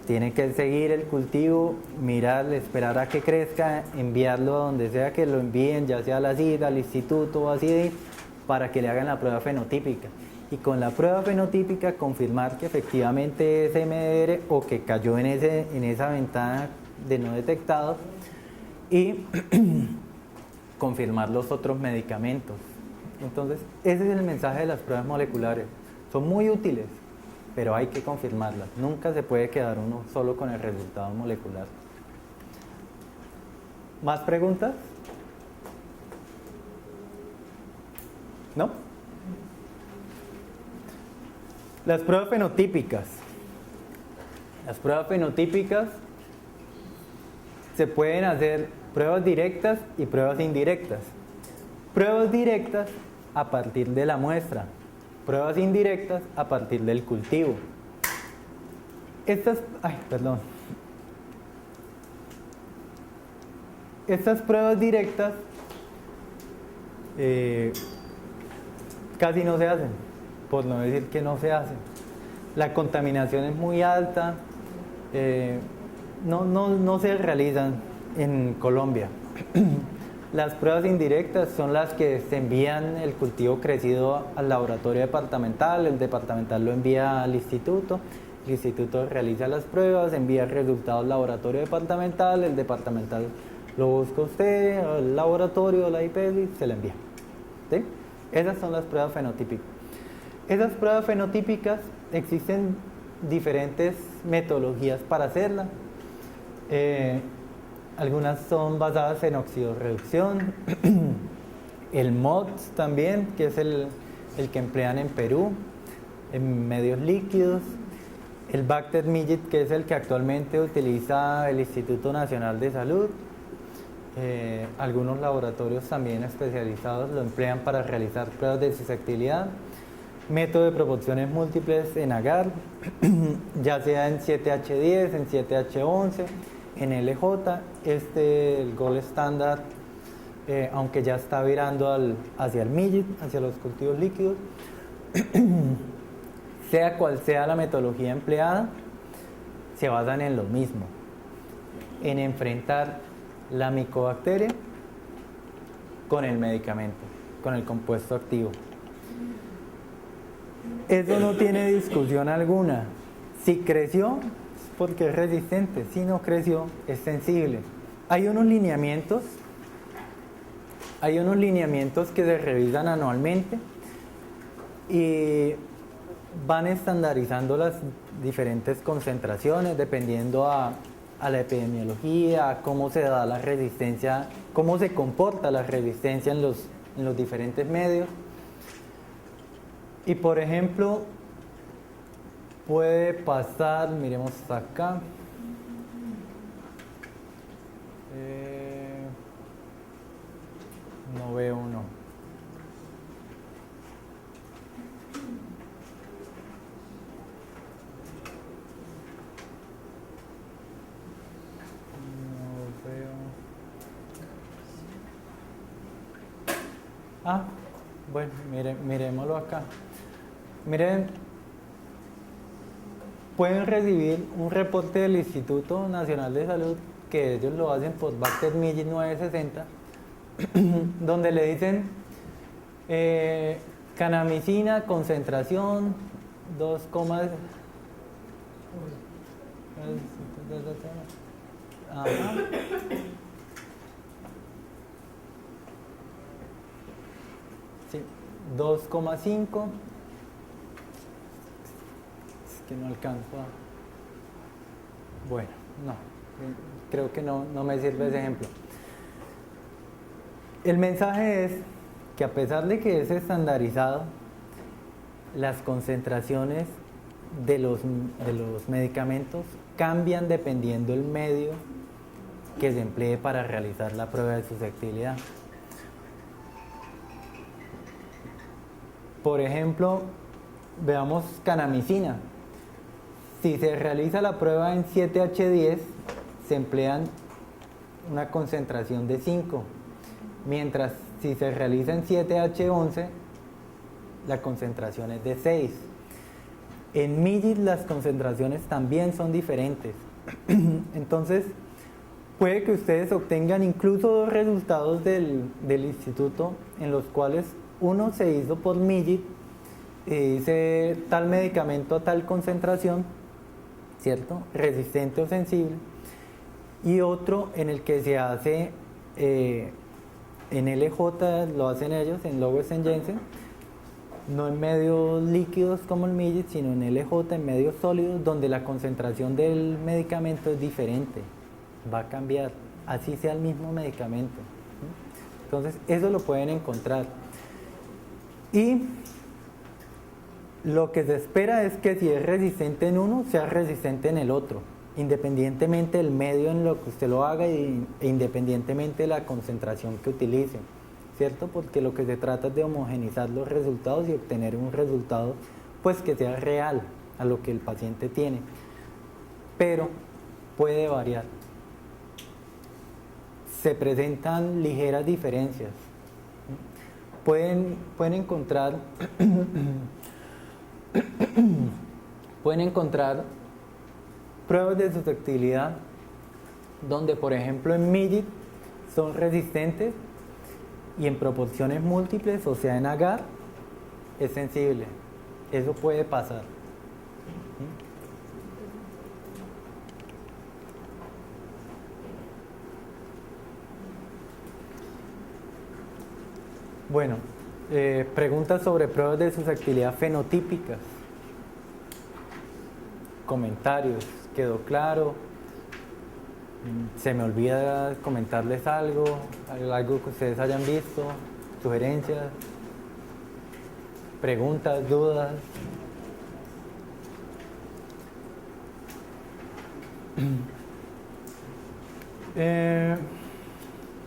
Speaker 1: Tiene que seguir el cultivo, mirar, esperar a que crezca, enviarlo a donde sea que lo envíen, ya sea a la CID, al instituto o así, para que le hagan la prueba fenotípica. Y con la prueba fenotípica confirmar que efectivamente es MDR o que cayó en esa ventana de no detectado, y confirmar los otros medicamentos. Entonces, ese es el mensaje de las pruebas moleculares. Son muy útiles, pero hay que confirmarlas. Nunca se puede quedar uno solo con el resultado molecular. ¿Más preguntas? ¿No? Las pruebas fenotípicas. Las pruebas fenotípicas se pueden hacer pruebas directas y pruebas indirectas. Pruebas directas a partir de la muestra. Pruebas indirectas a partir del cultivo. Estas pruebas directas casi no se hacen. por no decir que no se hacen. La contaminación es muy alta, no se realizan en Colombia. Las pruebas indirectas son las que se envían el cultivo crecido al laboratorio departamental, el departamental lo envía al instituto, el instituto realiza las pruebas, envía el resultado al laboratorio departamental, el departamental lo busca usted, al laboratorio, la IPS, se la envía. ¿Sí? Esas son las pruebas fenotípicas. Esas pruebas fenotípicas existen diferentes metodologías para hacerlas. Algunas son basadas en oxidorreducción, el MODS también, que es el que emplean en Perú, en medios líquidos, el Bacter Midget, que es el que actualmente utiliza el Instituto Nacional de Salud. Algunos laboratorios también especializados lo emplean para realizar pruebas de susceptibilidad. Método de proporciones múltiples en agar, ya sea en 7H10, en 7H11, en LJ, el gold estándar, aunque ya está virando hacia el midget, hacia los cultivos líquidos. Sea cual sea la metodología empleada, se basan en lo mismo, en enfrentar la micobacteria con el medicamento, con el compuesto activo. Eso no tiene discusión alguna. Si creció, es porque es resistente. Si no creció, es sensible. Hay unos lineamientos que se revisan anualmente y van estandarizando las diferentes concentraciones dependiendo a la epidemiología, a cómo se da la resistencia, cómo se comporta la resistencia en los diferentes medios. Y por ejemplo, puede pasar, miremos acá, no veo uno. No veo. Ah, bueno, miremoslo acá. Miren, pueden recibir un reporte del Instituto Nacional de Salud, que ellos lo hacen por Bacter Midget 960, donde le dicen canamicina, concentración 2, ajá. Sí, 2,5. Es que no alcanzo a... Bueno, no, creo que no me sirve ese ejemplo. El mensaje es que a pesar de que es estandarizado, las concentraciones de los medicamentos cambian dependiendo del medio que se emplee para realizar la prueba de susceptibilidad. Por ejemplo, veamos canamicina. Si se realiza la prueba en 7H10, se emplean una concentración de 5, mientras si se realiza en 7H11, la concentración es de 6. En midget las concentraciones también son diferentes. Entonces, puede que ustedes obtengan incluso dos resultados del instituto en los cuales uno se hizo por midget y dice tal medicamento a tal concentración, ¿cierto? Resistente o sensible, y otro en el que se hace en LJ, lo hacen ellos, en Logos Jensen, no en medios líquidos como el midget, sino en LJ, en medios sólidos, donde la concentración del medicamento es diferente, va a cambiar, así sea el mismo medicamento. Entonces, eso lo pueden encontrar. Y lo que se espera es que si es resistente en uno, sea resistente en el otro, independientemente del medio en lo que usted lo haga e independientemente de la concentración que utilice, ¿cierto? Porque lo que se trata es de homogeneizar los resultados y obtener un resultado pues que sea real a lo que el paciente tiene, pero puede variar. Se presentan ligeras diferencias. Pueden encontrar pueden encontrar pruebas de susceptibilidad donde, por ejemplo, en MIDIT son resistentes y en proporciones múltiples, o sea, en agar, es sensible. Eso puede pasar. Bueno, preguntas sobre pruebas de susceptibilidad fenotípicas. Comentarios, ¿quedó claro? Se me olvida comentarles algo que ustedes hayan visto, sugerencias, preguntas, dudas.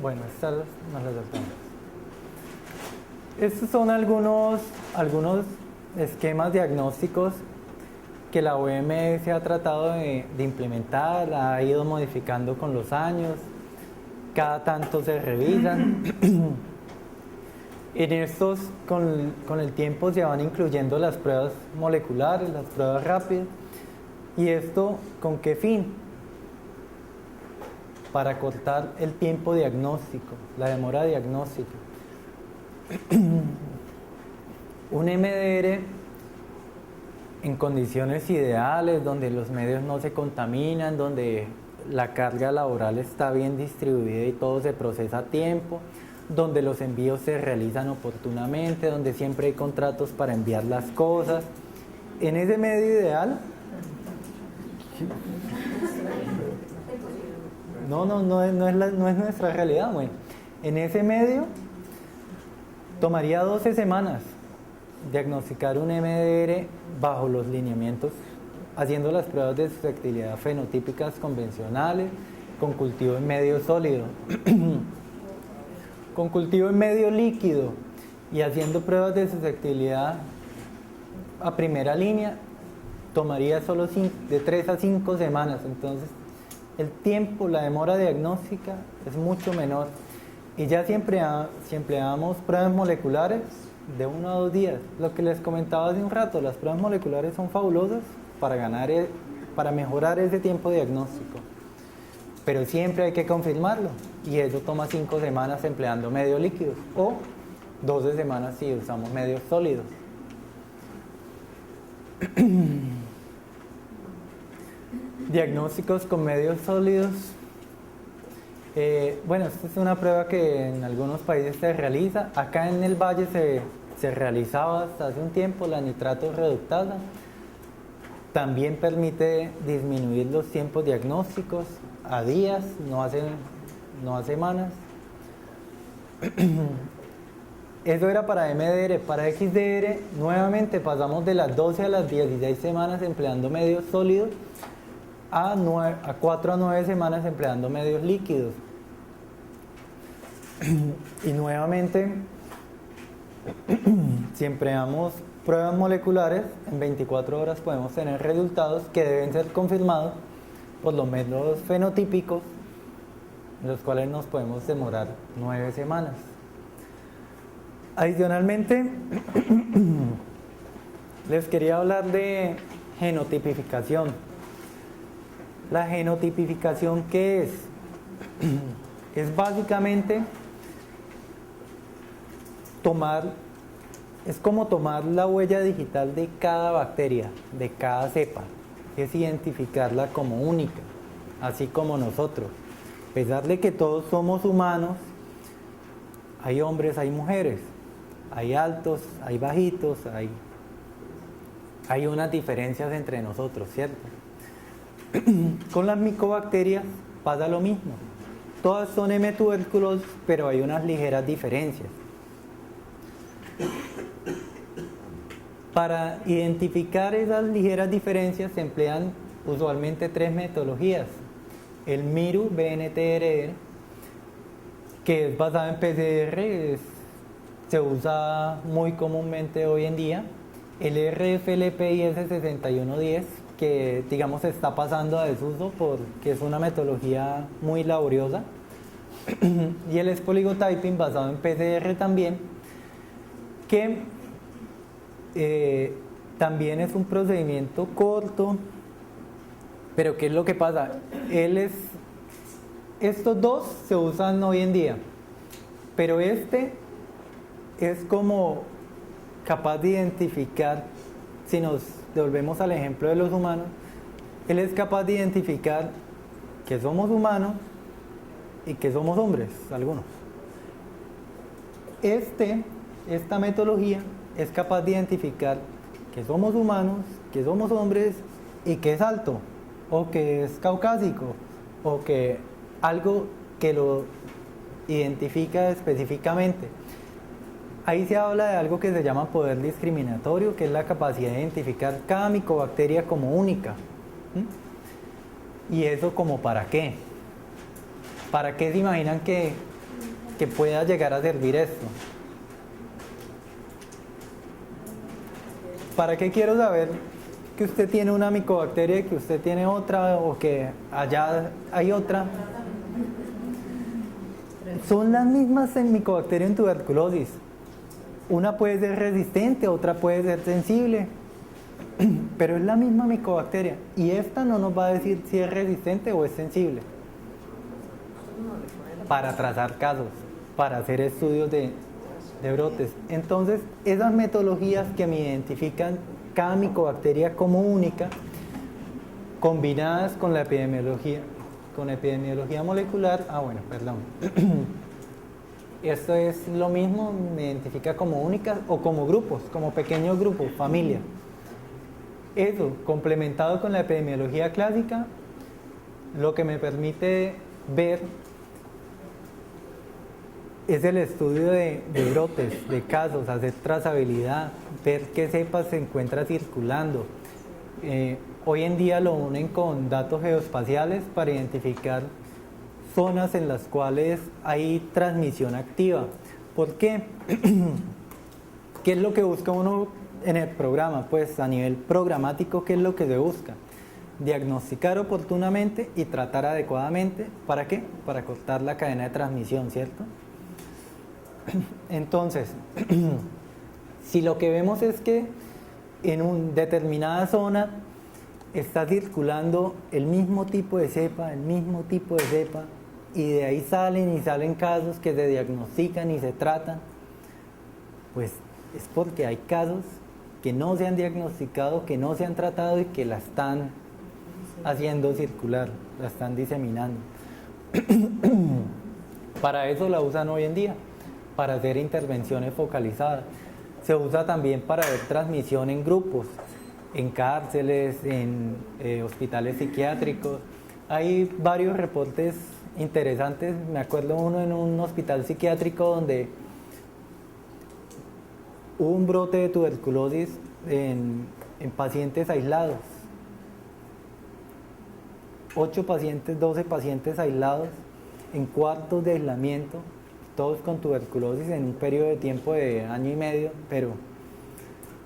Speaker 1: Bueno, estas nos las saltamos. Estos son algunos esquemas diagnósticos que la OMS ha tratado de implementar, ha ido modificando con los años, cada tanto se revisan. En estos, con el tiempo, se van incluyendo las pruebas moleculares, las pruebas rápidas. ¿Y esto con qué fin? Para cortar el tiempo diagnóstico, la demora diagnóstica. Un MDR en condiciones ideales, donde los medios no se contaminan, donde la carga laboral está bien distribuida y todo se procesa a tiempo, donde los envíos se realizan oportunamente, donde siempre hay contratos para enviar las cosas. En ese medio ideal, no es nuestra realidad. Bueno, en ese medio tomaría 12 semanas diagnosticar un MDR bajo los lineamientos, haciendo las pruebas de susceptibilidad fenotípicas convencionales, con cultivo en medio sólido, con cultivo en medio líquido y haciendo pruebas de susceptibilidad a primera línea, tomaría solo de 3 a 5 semanas. Entonces, el tiempo, la demora diagnóstica es mucho menor. Y ya si empleamos pruebas moleculares, de 1 a 2 días. Lo que les comentaba hace un rato, las pruebas moleculares son fabulosas para mejorar ese tiempo diagnóstico. Pero siempre hay que confirmarlo, y eso toma 5 semanas empleando medios líquidos, o 12 semanas si usamos medios sólidos. Diagnósticos con medios sólidos. Bueno, esta es una prueba que en algunos países se realiza. Acá en el Valle se realizaba hasta hace un tiempo la nitrato reductasa. También permite disminuir los tiempos diagnósticos a días, no a semanas. Eso era para MDR. Para XDR, nuevamente pasamos de las 12 a las 16 semanas empleando medios sólidos a 4 a 9 semanas empleando medios líquidos. Y nuevamente, si empleamos pruebas moleculares, en 24 horas podemos tener resultados que deben ser confirmados por los métodos fenotípicos, en los cuales nos podemos demorar 9 semanas. Adicionalmente, les quería hablar de genotipificación. La genotipificación, ¿qué es? Es básicamente es como tomar la huella digital de cada bacteria, de cada cepa. Es identificarla como única, así como nosotros. A pesar de que todos somos humanos, hay hombres, hay mujeres, hay altos, hay bajitos, hay unas diferencias entre nosotros, ¿cierto? Con las micobacterias pasa lo mismo. Todas son M-tubérculos, pero hay unas ligeras diferencias. Para identificar esas ligeras diferencias se emplean usualmente 3 metodologías. El MIRU-BNTR, que es basado en PCR, se usa muy comúnmente hoy en día. El RFLPIS6110, que digamos está pasando a desuso porque es una metodología muy laboriosa. Y el S-Polygotyping, basado en PCR también, que También es un procedimiento corto, pero ¿qué es lo que pasa? Estos dos se usan hoy en día, pero este es como capaz de identificar, si nos devolvemos al ejemplo de los humanos, él es capaz de identificar que somos humanos y que somos hombres, algunos. Esta metodología es capaz de identificar que somos humanos, que somos hombres y que es alto, o que es caucásico, o que algo que lo identifica específicamente. Ahí se habla de algo que se llama poder discriminatorio, que es la capacidad de identificar cada micobacteria como única. ¿Y eso como para qué? ¿Para qué se imaginan que pueda llegar a servir esto? ¿Para qué quiero saber que usted tiene una micobacteria y que usted tiene otra, o que allá hay otra? Son las mismas en micobacteria en tuberculosis. Una puede ser resistente, otra puede ser sensible, pero es la misma micobacteria. Y esta no nos va a decir si es resistente o es sensible. Para trazar casos, para hacer estudios de brotes. Entonces, esas metodologías que me identifican cada micobacteria como única, combinadas con la epidemiología molecular, esto es lo mismo, me identifica como únicas o como grupos, como pequeños grupos, familia. Eso, complementado con la epidemiología clásica, lo que me permite ver es el estudio de brotes, de casos, hacer trazabilidad, ver qué cepas se encuentra circulando. Hoy en día lo unen con datos geoespaciales para identificar zonas en las cuales hay transmisión activa. ¿Por qué? ¿Qué es lo que busca uno en el programa? Pues a nivel programático, ¿qué es lo que se busca? Diagnosticar oportunamente y tratar adecuadamente. ¿Para qué? Para cortar la cadena de transmisión, ¿cierto? Entonces, si lo que vemos es que en una determinada zona está circulando el mismo tipo de cepa, y de ahí salen casos que se diagnostican y se tratan, pues es porque hay casos que no se han diagnosticado, que no se han tratado y que la están haciendo circular, la están diseminando. Para eso la usan hoy en día, para hacer intervenciones focalizadas. Se usa también para ver transmisión en grupos, en cárceles, en hospitales psiquiátricos. Hay varios reportes interesantes. Me acuerdo uno en un hospital psiquiátrico donde hubo un brote de tuberculosis en pacientes aislados. 8 pacientes, 12 pacientes aislados en cuartos de aislamiento, todos con tuberculosis en un periodo de tiempo de año y medio. Pero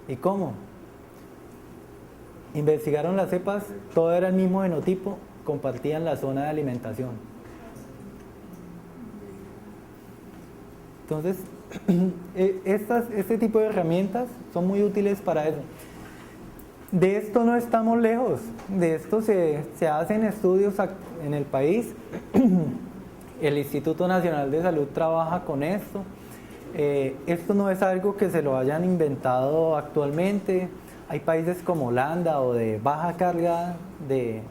Speaker 1: ¿y cómo? Investigaron las cepas, todo era el mismo genotipo, compartían la zona de alimentación. Entonces, este tipo de herramientas son muy útiles para eso. De esto no estamos lejos, de esto se hacen estudios en el país. El Instituto Nacional de Salud trabaja con esto. Esto no es algo que se lo hayan inventado actualmente. Hay países como Holanda o de baja carga de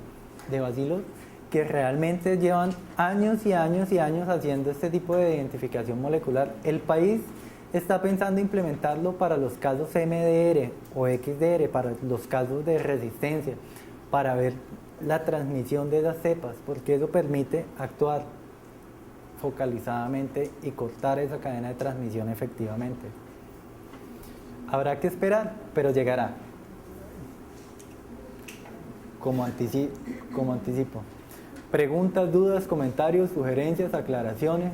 Speaker 1: bacilos que realmente llevan años y años y años haciendo este tipo de identificación molecular. El país está pensando implementarlo para los casos MDR o XDR, para los casos de resistencia, para ver la transmisión de esas cepas, porque eso permite actuar focalizadamente y cortar esa cadena de transmisión efectivamente. Habrá que esperar, pero llegará. Como anticipo. Preguntas, dudas, comentarios, sugerencias, aclaraciones.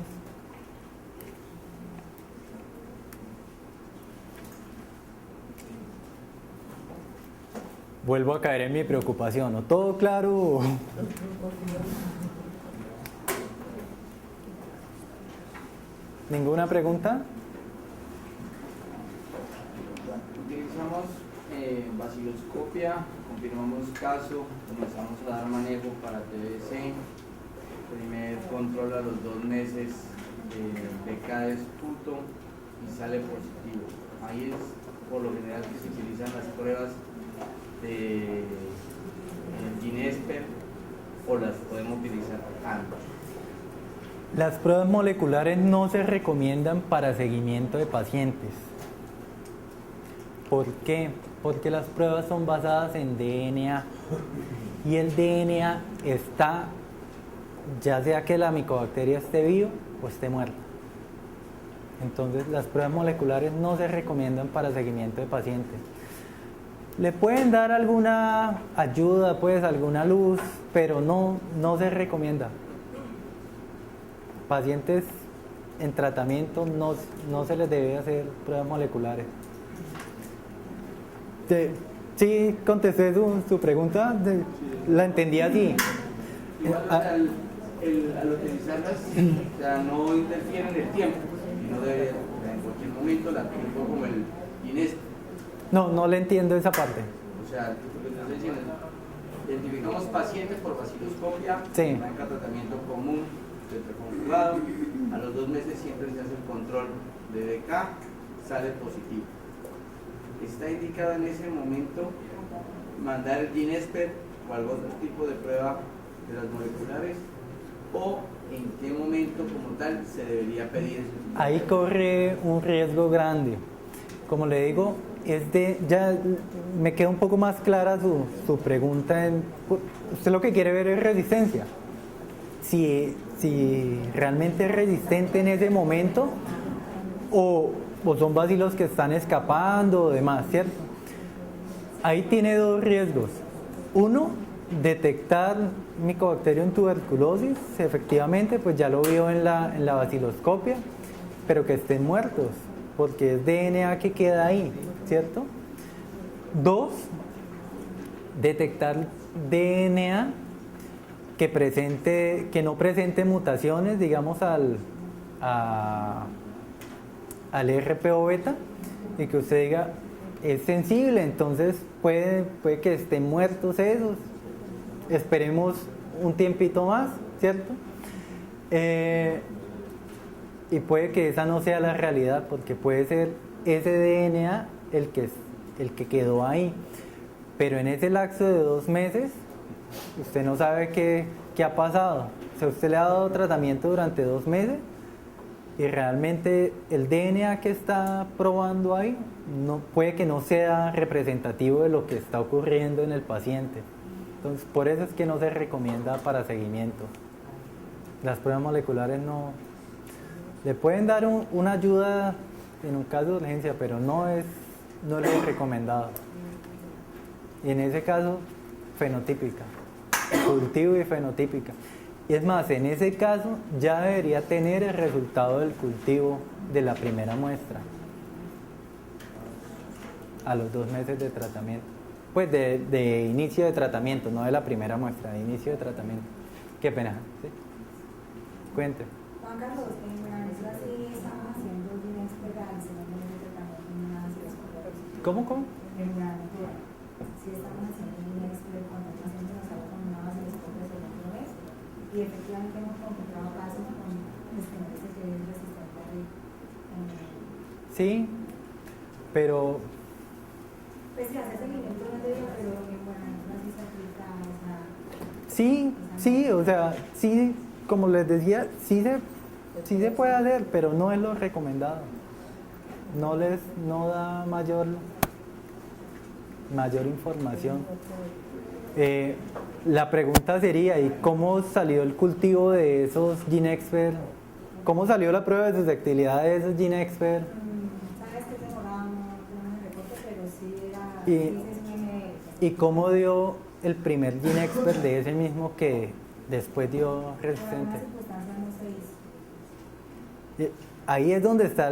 Speaker 1: Vuelvo a caer en mi preocupación, ¿no? ¿Todo claro? ¿Ninguna pregunta?
Speaker 6: Utilizamos vaciloscopia, confirmamos caso, comenzamos a dar manejo para TBC, primer control a los 2 meses, PK de esputo y sale positivo. Ahí es por lo general que se utilizan las pruebas de Ginesper o las podemos utilizar antes.
Speaker 1: Las pruebas moleculares no se recomiendan para seguimiento de pacientes. ¿Por qué? Porque las pruebas son basadas en DNA y el DNA está, ya sea que la micobacteria esté viva o esté muerta. Entonces las pruebas moleculares no se recomiendan para seguimiento de pacientes. Le pueden dar alguna ayuda, pues alguna luz, pero no se recomienda. Pacientes en tratamiento no se les debe hacer pruebas moleculares. Sí, contesté su pregunta, la entendí así.
Speaker 6: Igual, al utilizarlas, o sea, no interfiere en el tiempo, sino debe, en cualquier momento la tengo como el Ginesper.
Speaker 1: No le entiendo esa parte.
Speaker 6: O sea, lo que estoy diciendo, identificamos pacientes por vaciloscopia,
Speaker 1: Sí.
Speaker 6: arranca tratamiento común, conjugado, a los 2 meses siempre se hace el control de DK, sale positivo. Está indicado en ese momento mandar el Ginesper o algún otro tipo de prueba de las moleculares, o en qué momento como tal se debería pedir.
Speaker 1: Ahí corre un riesgo grande. Como le digo, ya me queda un poco más clara su pregunta. Usted lo que quiere ver es resistencia. Si realmente es resistente en ese momento o son bacilos que están escapando o demás, ¿cierto? Ahí tiene 2 riesgos. Uno, detectar Mycobacterium tuberculosis, efectivamente, pues ya lo vio en la vaciloscopia, pero que estén muertos, porque es DNA que queda ahí, ¿cierto? 2, detectar DNA que no presente mutaciones, digamos, al RPO beta, y que usted diga, es sensible, entonces puede que estén muertos esos, esperemos un tiempito más, ¿cierto? Y puede que esa no sea la realidad, porque puede ser ese DNA el que quedó ahí, pero en ese lapso de 2 meses usted no sabe qué ha pasado. O sea, usted le ha dado tratamiento durante 2 meses y realmente el DNA que está probando ahí puede que no sea representativo de lo que está ocurriendo en el paciente. Entonces, por eso es que no se recomienda para seguimiento. Las pruebas moleculares le pueden dar una ayuda en un caso de urgencia, pero no es lo recomendado. Y en ese caso, fenotípica, cultivo y fenotípica. Y es más, en ese caso ya debería tener el resultado del cultivo de la primera muestra a los 2 meses de tratamiento. Pues de inicio de tratamiento, no de la primera muestra, de inicio de tratamiento. Qué pena, ¿sí? Cuente.
Speaker 7: Juan Carlos, en Venezuela sí estamos haciendo Ginesper al segundo mes de tratamiento en una vaciloscopia.
Speaker 1: ¿Cómo?
Speaker 7: En Venezuela sí estamos haciendo Ginesper cuando el paciente nos sale con una vaciloscopia el segundo mes, y efectivamente hemos encontrado casos con estudiantes que es resistente a RIC.
Speaker 1: Sí, pero
Speaker 7: Pues sí, hace seguimiento no es debido, pero bueno, no sí se aplica, o sea.
Speaker 1: sí, o sea, sí, como les decía, sí se puede hacer, pero no es lo recomendado. No da mayor información. La pregunta sería, ¿y cómo salió el cultivo de esos Ginexpert? ¿Cómo salió la prueba de susceptibilidad de esos Ginexpert?
Speaker 7: Sabes que demoraba, no tenemos el reporte, pero sí era.
Speaker 1: ¿Y cómo dio el primer Ginexpert de ese mismo que después dio resistente?
Speaker 7: Por algunas circunstancias no se hizo.
Speaker 1: Ahí es donde está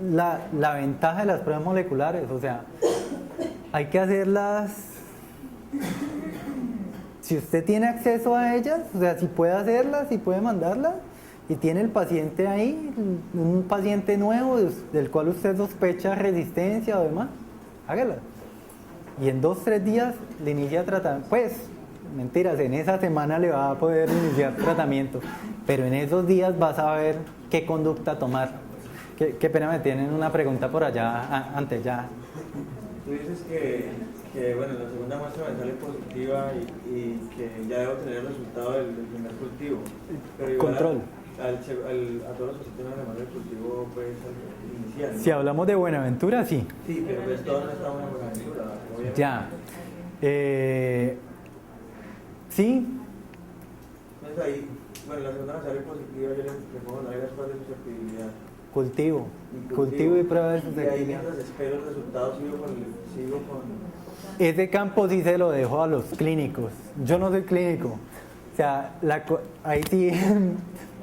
Speaker 1: la ventaja de las pruebas moleculares, o sea, hay que hacerlas. Si usted tiene acceso a ellas, o sea, si puede hacerlas, si puede mandarlas, y tiene el paciente ahí, un paciente nuevo del cual usted sospecha resistencia o demás, hágala. y en 2-3 días le inicia tratamiento. Pues, mentiras, en esa semana le va a poder iniciar tratamiento, pero en esos días vas a ver qué conducta tomar. Qué pena, me tienen una pregunta por allá, antes ya.
Speaker 8: Tú dices que bueno, la segunda muestra me sale positiva y que ya debo tener el resultado del primer cultivo. Pero igual
Speaker 1: Control.
Speaker 8: A todos los sistemas de mando del cultivo pues inicial.
Speaker 1: Si hablamos de Buenaventura, sí.
Speaker 8: Sí, pero pues todos no estamos en Buenaventura, obviamente.
Speaker 1: Ya. Sí.
Speaker 8: Entonces ahí, bueno, la segunda me sale positiva, yo le pongo la las pruebas de susceptibilidad.
Speaker 1: Cultivo y prueba de
Speaker 8: Y ahí
Speaker 1: susceptibilidad.
Speaker 8: mientras espero el resultado sigo con
Speaker 1: Ese campo sí se lo dejo a los clínicos. Yo no soy clínico. O sea, ahí sí,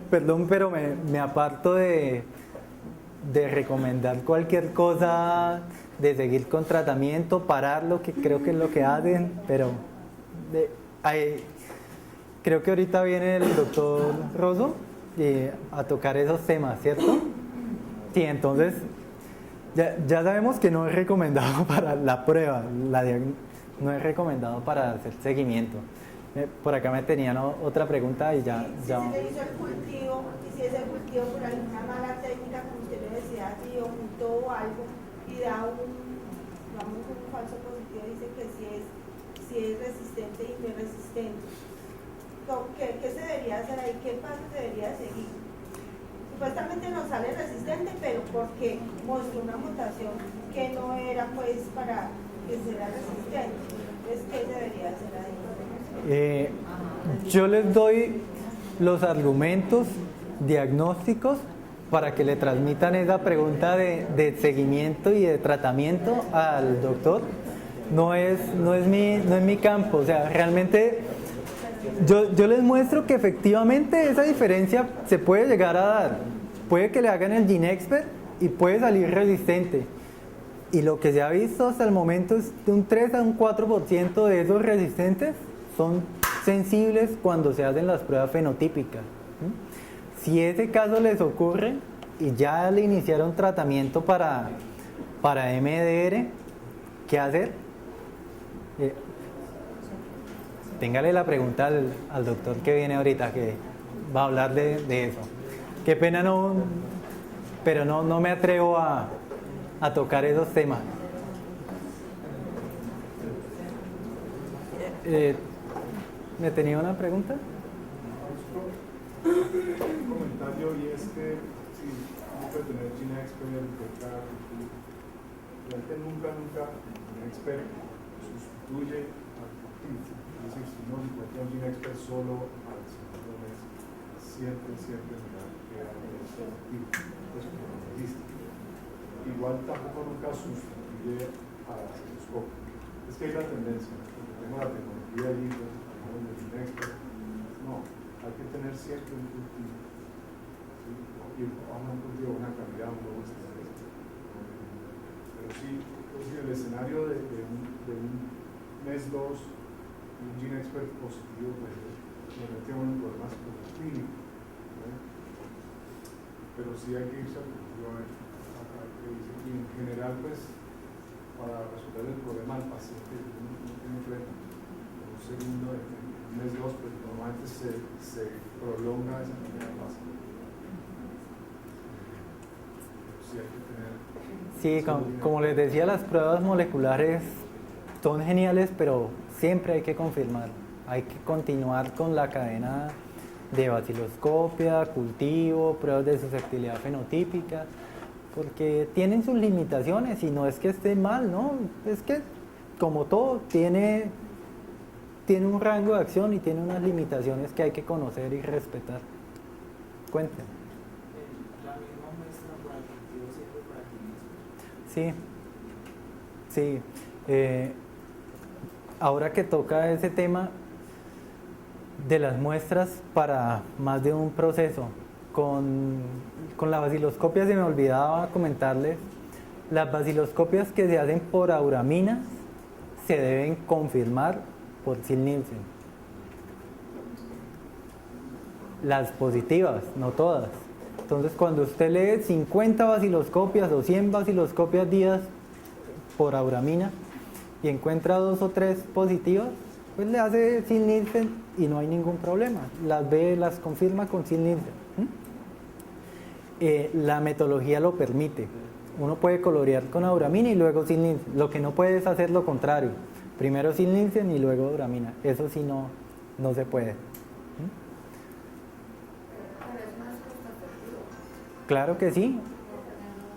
Speaker 1: perdón, pero me aparto de recomendar cualquier cosa, de seguir con tratamiento, pararlo, que creo que es lo que hacen, pero creo que ahorita viene el doctor Rosso a tocar esos temas, ¿cierto? Sí, entonces ya sabemos que no es recomendado para la prueba, no es recomendado para hacer seguimiento. Por acá me tenían otra pregunta y ya.
Speaker 3: Si se le hizo el cultivo, y si ese cultivo por alguna mala técnica, como usted le decía, si ocultó algo y da un falso positivo, dice que si es resistente y no es resistente. ¿Qué se debería hacer ahí? ¿Qué pasos debería seguir? Supuestamente nos sale resistente, pero porque mostró una mutación que no era pues para que sea resistente. Entonces, ¿qué debería hacer ahí?
Speaker 1: Yo les doy los argumentos diagnósticos para que le transmitan esa pregunta de seguimiento y de tratamiento al doctor. No es mi campo, o sea, realmente yo les muestro que efectivamente esa diferencia se puede llegar a dar. Puede que le hagan el GeneXpert y puede salir resistente. Y lo que se ha visto hasta el momento es de un 3 a un 4% de esos resistentes son sensibles cuando se hacen las pruebas fenotípicas. Si ese caso les ocurre y ya le iniciaron tratamiento para MDR, ¿qué hacer? Téngale la pregunta al doctor que viene ahorita, que va a hablar de eso. Qué pena pero no me atrevo a tocar esos temas. ¿Me tenía una pregunta?
Speaker 9: Un comentario, y es que si uno puede tener GeneXpert, realmente nunca GeneXpert sustituye al cultivo. Es decir, si uno encuentra un GeneXpert solo al segundo mes, siempre mirar que hay el cultivo, pues como no existe. Igual tampoco nunca sustituye a la citoscopia. Es que hay la tendencia, porque tengo la tecnología allí, entonces tenemos el GeneXpert. No, hay que tener siempre un cultivo. ¿Sí? Y un cultivo de buena calidad, un globo estelar. Pero sí, el escenario de un mes 2, un GeneXpert positivo, pues le mete a uno en problemas con el clínico. Pero sí hay que irse al cultivo a ver. Y en general, pues, para resolver el problema del paciente no tiene freno. Un segundo, en mes 2, pues normalmente se prolonga esa primera fase. Pero sí hay que tener...
Speaker 1: Sí, como les decía, las pruebas moleculares son geniales, pero siempre hay que confirmar. Hay que continuar con la cadena de baciloscopia, cultivo, pruebas de susceptibilidad fenotípica, porque tienen sus limitaciones y no es que esté mal, ¿no? Es que, como todo, tiene un rango de acción y tiene unas limitaciones que hay que conocer y respetar. Cuenten.
Speaker 2: La misma muestra para el cultivo sirve para el
Speaker 1: Sí. Ahora que toca ese tema de las muestras para más de un proceso, con la baciloscopia se me olvidaba comentarles, las baciloscopias que se hacen por auraminas se deben confirmar por Ziehl-Neelsen. Las positivas, no todas. Entonces, cuando usted lee 50 baciloscopias o 100 baciloscopias días por auramina y encuentra 2 o 3 positivas, pues le hace Sil Nielsen y no hay ningún problema. Las ve, las confirma con Sil Nielsen. La metodología lo permite. Uno puede colorear con auramina y luego Sil Nielsen. Lo que no puede es hacer lo contrario. Primero Sil Nielsen y luego auramina. Eso sí no se puede. Claro que sí,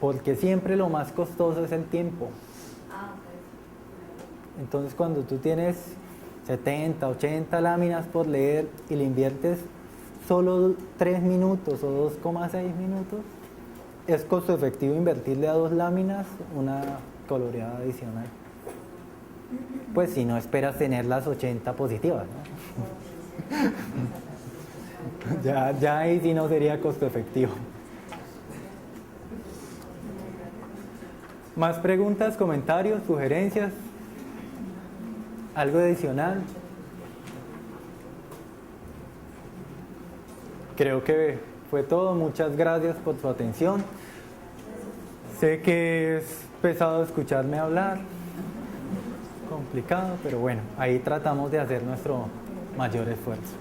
Speaker 1: porque siempre lo más costoso es el tiempo. Entonces cuando tú tienes 70, 80 láminas por leer y le inviertes solo 3 minutos o 2,6 minutos, es costo efectivo invertirle a 2 láminas una coloreada adicional. Pues si no esperas tener las 80 positivas, ¿no? ya ahí sí no sería costo efectivo. ¿Más preguntas, comentarios, sugerencias? ¿Algo adicional? Creo que fue todo. Muchas gracias por su atención. Sé que es pesado escucharme hablar, complicado, pero bueno, ahí tratamos de hacer nuestro mayor esfuerzo.